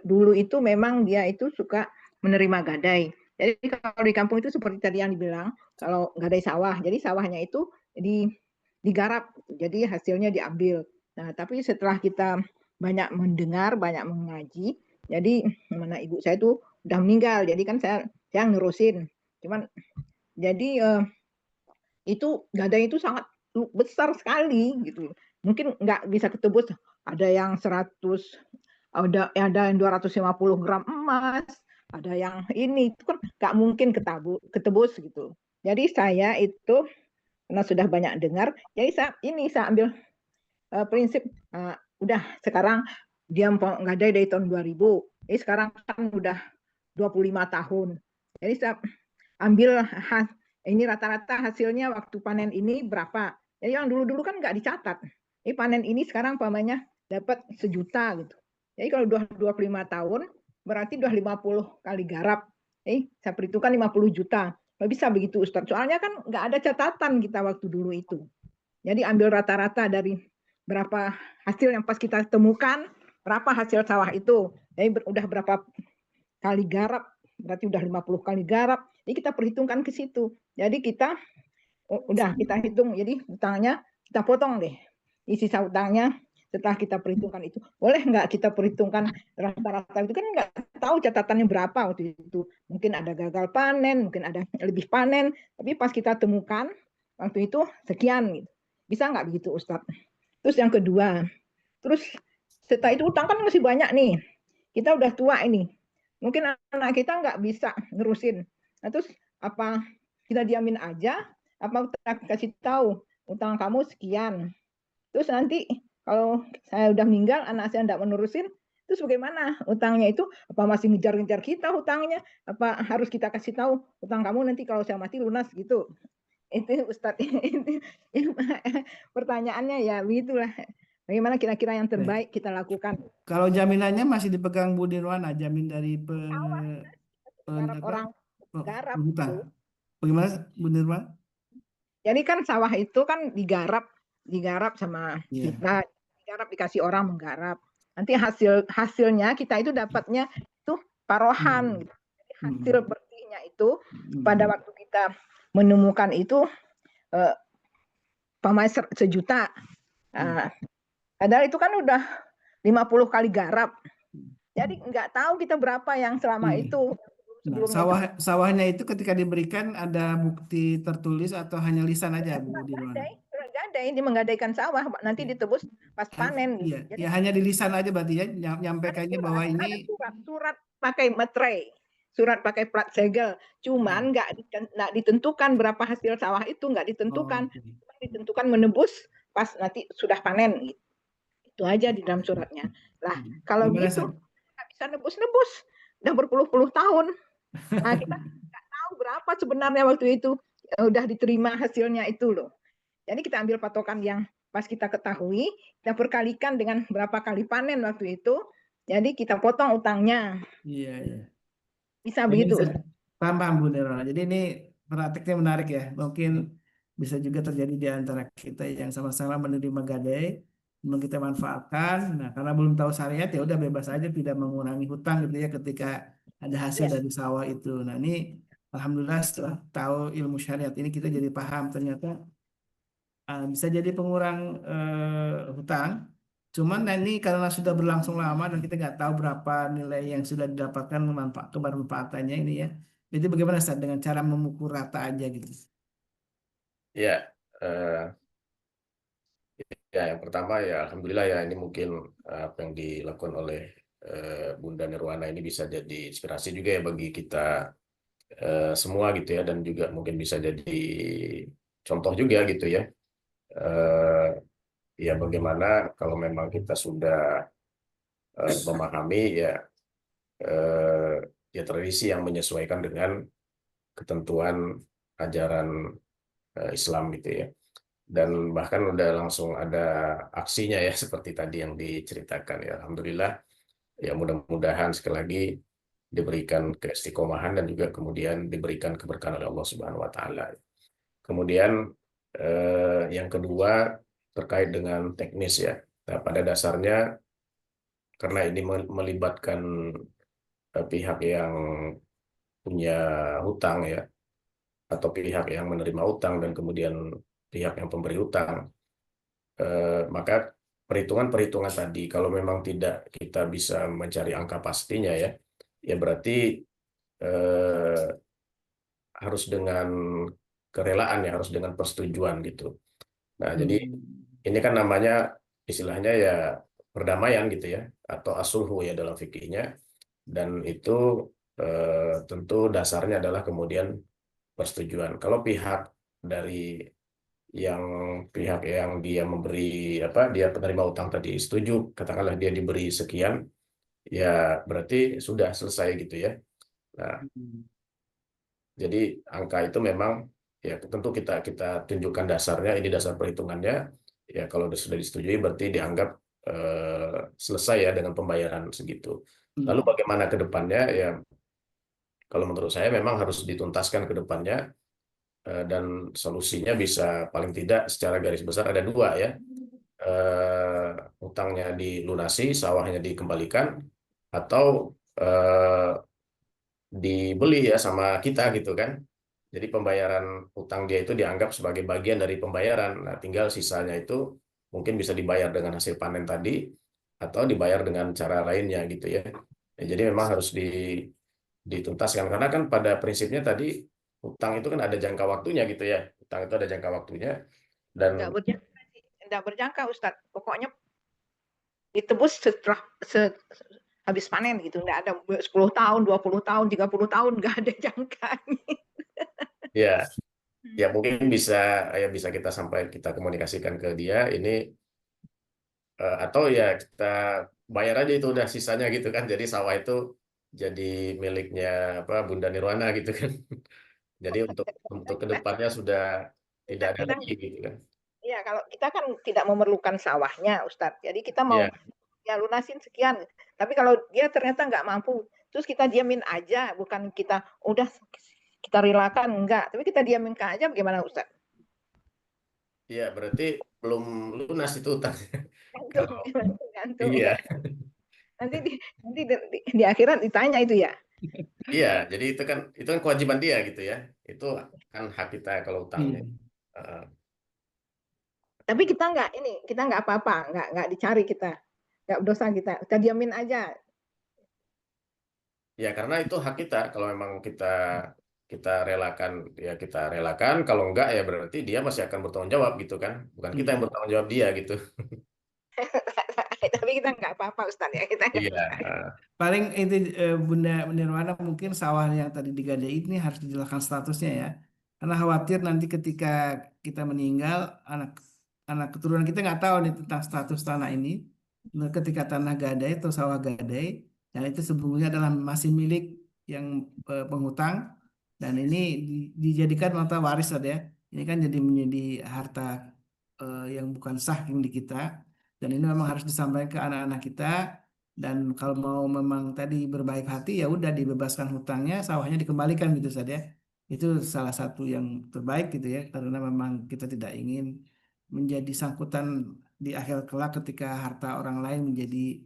dulu itu memang dia itu suka menerima gadai. Jadi kalau di kampung itu seperti tadi yang dibilang, kalau gadai sawah, jadi sawahnya itu digarap, jadi hasilnya diambil. Nah, tapi setelah kita banyak mendengar, banyak mengaji, jadi mana ibu saya itu udah meninggal, jadi kan saya nerusin. Cuman jadi itu gadai itu sangat besar sekali gitu. Mungkin nggak bisa ketebus, ada yang 100, ada yang 250 gram emas, ada yang ini itu kan nggak mungkin ketebus gitu. Jadi saya itu karena sudah banyak dengar, jadi saya ambil prinsip udah sekarang dia gadai dari tahun 2000. Jadi sekarang kan udah 25 tahun. Jadi saya ambil ini rata-rata hasilnya waktu panen ini berapa. Jadi yang dulu-dulu kan nggak dicatat. Ini panen ini sekarang pamannya dapat 1.000.000 gitu. Jadi kalau udah 25 tahun berarti udah 50 kali garap. Saya perhitungkan 50 juta. Nggak bisa begitu Ustaz. Soalnya kan nggak ada catatan kita waktu dulu itu. Jadi ambil rata-rata dari berapa hasil yang pas kita temukan, berapa hasil sawah itu. Jadi udah berapa kali garap, berarti udah 50 kali garap. Jadi kita perhitungkan ke situ. Jadi kita hitung, jadi utangnya kita potong deh. Sisa utangnya setelah kita perhitungkan itu. Boleh nggak kita perhitungkan rata-rata itu, kan nggak tahu catatannya berapa waktu itu. Mungkin ada gagal panen, mungkin ada lebih panen, tapi pas kita temukan waktu itu sekian gitu. Bisa nggak begitu Ustadz? Terus yang kedua, terus setelah itu utang kan masih banyak nih. Kita udah tua ini. Mungkin anak kita nggak bisa nerusin. Nah, terus apa kita diamin aja? Apa kita kasih tahu utang kamu sekian? Terus nanti kalau saya udah meninggal, anak saya nggak menerusin, terus bagaimana utangnya itu? Apa masih ngejar-ngejar kita utangnya? Apa harus kita kasih tahu utang kamu nanti kalau saya mati lunas gitu? Itu Ustadz. Pertanyaannya ya begitulah. Bagaimana kira-kira yang terbaik kita lakukan? Kalau jaminannya masih dipegang Bu Nirwana, jamin dari orang garap. penghutang. Bagaimana Bu Nirwana? Jadi kan sawah itu kan digarap sama kita, digarap dikasih orang menggarap. Nanti hasilnya kita itu dapatnya itu parohan. Gitu. Hasil bersihnya itu pada waktu kita menemukan itu pamai 1.000.000. Padahal itu kan udah 50 kali garap. Jadi nggak tahu kita berapa yang selama itu. Nah, sawahnya itu ketika diberikan ada bukti tertulis atau hanya lisan aja Bu Dirwana? Gadai, ini menggadaikan sawah, nanti ditebus pas panen. Iya, ya hanya di lisan aja berarti ya, nyampaikannya bahwa ini surat pakai materai, surat pakai plat segel, cuman nggak ditentukan berapa hasil sawah itu, nggak ditentukan, ditentukan menebus pas nanti sudah panen. Itu aja di dalam suratnya. Lah, kalau gitu nggak bisa nebus-nebus, udah berpuluh-puluh tahun. Nah, kita nggak tahu berapa sebenarnya waktu itu udah diterima hasilnya itu loh. Jadi kita ambil patokan yang pas kita ketahui, kita perkalikan dengan berapa kali panen waktu itu, jadi kita potong utangnya. Iya. Bisa begitu. Paham Bu Nirwana. Jadi ini praktiknya menarik ya. Mungkin bisa juga terjadi di antara kita yang sama-sama menerima gadai, belum kita manfaatkan. Nah, karena belum tahu syariat ya udah bebas aja tidak mengurangi hutang gitu ya ketika ada hasil dari sawah itu. Nah, ini alhamdulillah setelah tahu ilmu syariat ini kita jadi paham ternyata bisa jadi pengurang hutang. Cuman ini karena sudah berlangsung lama dan kita nggak tahu berapa nilai yang sudah didapatkan kebermanfaatannya ini ya. Jadi bagaimana Ustaz dengan cara memukul rata aja gitu? Ya, yang pertama ya alhamdulillah ya ini mungkin apa yang dilakukan oleh Bunda Nirwana ini bisa jadi inspirasi juga ya bagi kita semua gitu ya, dan juga mungkin bisa jadi contoh juga gitu ya. Ya bagaimana kalau memang kita sudah memahami ya tradisi yang menyesuaikan dengan ketentuan ajaran Islam gitu ya, dan bahkan udah langsung ada aksinya ya seperti tadi yang diceritakan ya. Alhamdulillah ya, mudah-mudahan sekali lagi diberikan keistiqomahan dan juga kemudian diberikan keberkahan oleh Allah Subhanahu wa taala. Kemudian yang kedua terkait dengan teknis ya. Nah, pada dasarnya karena ini melibatkan pihak yang punya hutang ya, atau pihak yang menerima hutang dan kemudian pihak yang pemberi hutang. Maka perhitungan-perhitungan tadi kalau memang tidak kita bisa mencari angka pastinya ya, ya berarti eh, harus dengan kerelaan ya, harus dengan persetujuan gitu. Nah, jadi ini kan namanya istilahnya ya perdamaian gitu ya, atau asulhu ya dalam fikihnya, dan itu tentu dasarnya adalah kemudian persetujuan. Kalau dari yang pihak yang dia memberi apa, dia penerima utang tadi setuju, katakanlah dia diberi sekian, ya berarti sudah selesai gitu ya. Nah, jadi angka itu memang ya tentu kita kita tunjukkan dasarnya, ini dasar perhitungannya. Ya kalau sudah disetujui berarti dianggap selesai ya dengan pembayaran segitu. Lalu bagaimana ke depannya ya, kalau menurut saya memang harus dituntaskan ke depannya, dan solusinya bisa paling tidak secara garis besar ada dua ya. Utangnya dilunasi, sawahnya dikembalikan, atau dibeli ya sama kita gitu kan. Jadi pembayaran utang dia itu dianggap sebagai bagian dari pembayaran. Nah, tinggal sisanya itu mungkin bisa dibayar dengan hasil panen tadi atau dibayar dengan cara lainnya gitu ya. Ya, jadi memang harus dituntaskan karena kan pada prinsipnya tadi utang itu kan ada jangka waktunya gitu ya. Utang itu ada jangka waktunya dan Nggak berjangka Ustadz. Pokoknya ditebus setelah habis panen gitu. Nggak ada 10 tahun, 20 tahun, 30 tahun, nggak ada jangkanya. ya ya mungkin bisa kita komunikasikan ke dia ini, atau ya kita bayar aja itu udah sisanya gitu kan. Jadi sawah itu jadi miliknya apa Bunda Nirwana gitu kan. Jadi untuk kedepannya sudah tidak ada Kita, lagi gitu kan. ya kalau kita kan tidak memerlukan sawahnya Ustadz. Jadi kita mau Ya, ya lunasin sekian. Tapi kalau dia ternyata nggak mampu, terus kita diamin aja, bukan kita udah kita relakan, enggak. Tapi kita diamin aja, bagaimana Ustadz? ya berarti belum lunas itu utang. Kalau Gantung. iya, Nanti di akhirat ditanya itu ya. iya. Jadi itu kan kewajiban dia gitu ya. Itu kan hak kita kalau utangnya. Uh, Tapi kita nggak apa-apa, nggak dicari kita, nggak berdosa kita diamin aja. Ya karena itu hak kita. Kalau memang kita relakan ya kita relakan. Kalau enggak ya berarti dia masih akan bertanggung jawab gitu kan. Bukan kita yang bertanggung jawab dia gitu. Tapi kita nggak apa-apa Ustaz ya, kita nggak Iya. dicari. Paling itu Bunda Nirwana mungkin sawah yang tadi digadai ini harus dijelaskan statusnya ya. Karena khawatir nanti ketika kita meninggal, anak anak keturunan kita nggak tahu nih tentang status tanah ini. Nah, ketika tanah gadai atau sawah gadai, dan itu sebelumnya adalah masih milik yang penghutang, dan ini dijadikan mata waris ada ya. Ini kan jadi menjadi harta yang bukan sah milik kita. Dan ini memang harus disampaikan ke anak-anak kita, dan kalau mau memang tadi berbaik hati ya udah dibebaskan hutangnya, sawahnya dikembalikan gitu saja. Itu salah satu yang terbaik gitu ya, karena memang kita tidak ingin menjadi sangkutan di akhir kelak ketika harta orang lain menjadi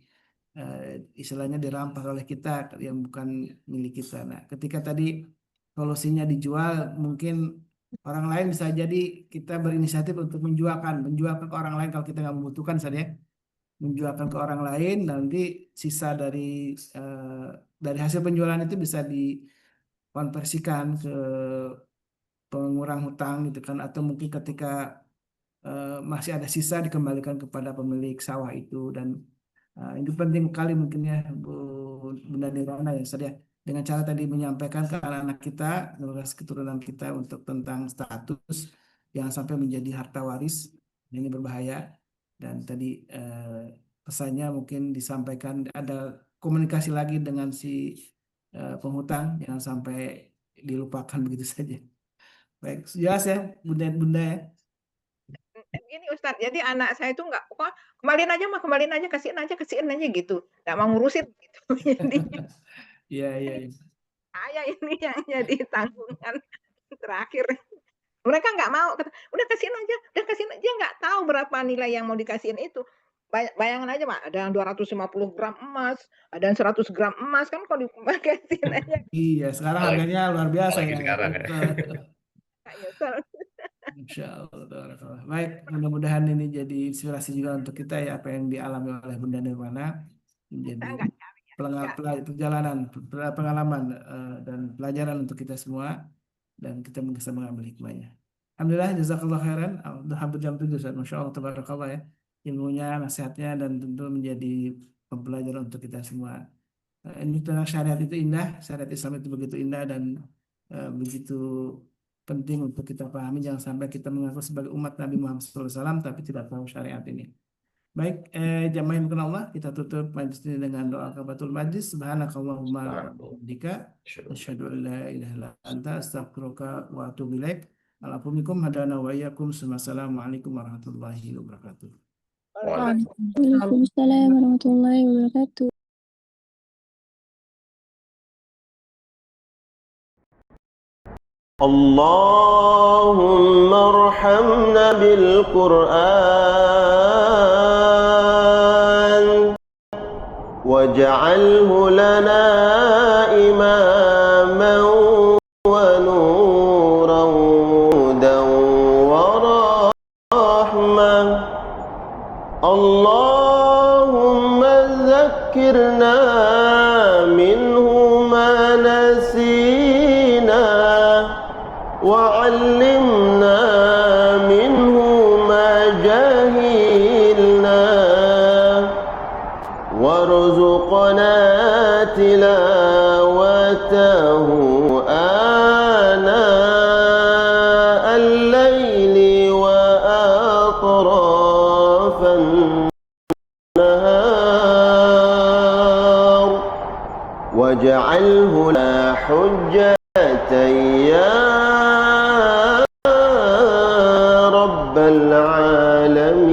eh, istilahnya dirampas oleh kita yang bukan milik kita. Nah, ketika tadi solusinya dijual, mungkin orang lain bisa jadi kita berinisiatif untuk menjualkan ke orang lain kalau kita nggak membutuhkan saja, menjualkan ke orang lain, nanti sisa eh, dari hasil penjualan itu bisa dikonversikan ke pengurang hutang gitu kan, atau mungkin ketika masih ada sisa dikembalikan kepada pemilik sawah itu. Dan itu penting sekali mungkin ya Bu Bunda Nirwana ya Ustaz ya, dengan cara tadi menyampaikan ke anak-anak kita, generasi keturunan kita, untuk tentang status yang sampai menjadi harta waris ini berbahaya. Dan tadi pesannya mungkin disampaikan ada komunikasi lagi dengan si penghutang, jangan sampai dilupakan begitu saja. Baik, jelas ya Bunda ya. Gini Ustaz, jadi anak saya itu nggak, kok kembaliin aja mah, kembaliin aja, kasihin aja gitu, nggak mau ngurusin gitu. Jadi Iya, iya, iya. saya ini yang jadi tanggungan terakhir. Mereka nggak mau, udah kasihin aja, dia nggak tahu berapa nilai yang mau dikasihin itu. bayangan aja Pak, ada yang 250 gram emas, ada yang 100 gram emas, kan kalau dipakai aja Iya, sekarang Apalagi, harganya luar biasa apalagi ya. sekarang ya. Kak Yesel. Insya Allah. Tabarakallah. Baik, mudah-mudahan ini jadi inspirasi juga untuk kita ya, apa yang dialami oleh Bunda Nirwana menjadi Saya nggak cari ya, nggak. perjalanan, pengalaman dan pelajaran untuk kita semua, dan kita bisa mengambil hikmahnya. Alhamdulillah, jazakallah khairan. Udah hampir jam 7, Ustaz. Masya Allah, tabarakallah ya. Ilmunya, nasihatnya, dan tentu menjadi pembelajaran untuk kita semua. Ini tentang syariat itu indah, syariat Islam itu begitu indah dan begitu penting untuk kita pahami. Jangan sampai kita mengaku sebagai umat Nabi Muhammad SAW tapi tidak tahu syariat ini. Baik, jamaah yang dimuliakan Allah, kita tutup majlis ini dengan doa kafatul majlis. Subhanakallahumma wa bihamdika asyhadu an la ilaha illa anta astaghfiruka wa atubu ilaik. Alaikum hadana wa iyyakum. Assalamualaikum warahmatullahi wabarakatuh. Waalaikumsalam warahmatullahi wabarakatuh. اللهم ارحمنا بالقرآن واجعله لنا إماما ونورا وهدى ورحمة. اللهم ذكرنا منه ما نسينا وعلمنا منه ما جهلنا وارزقنا تلاوته آناء الليل وأطراف النهار واجعله لا حجة يا رب العالمين.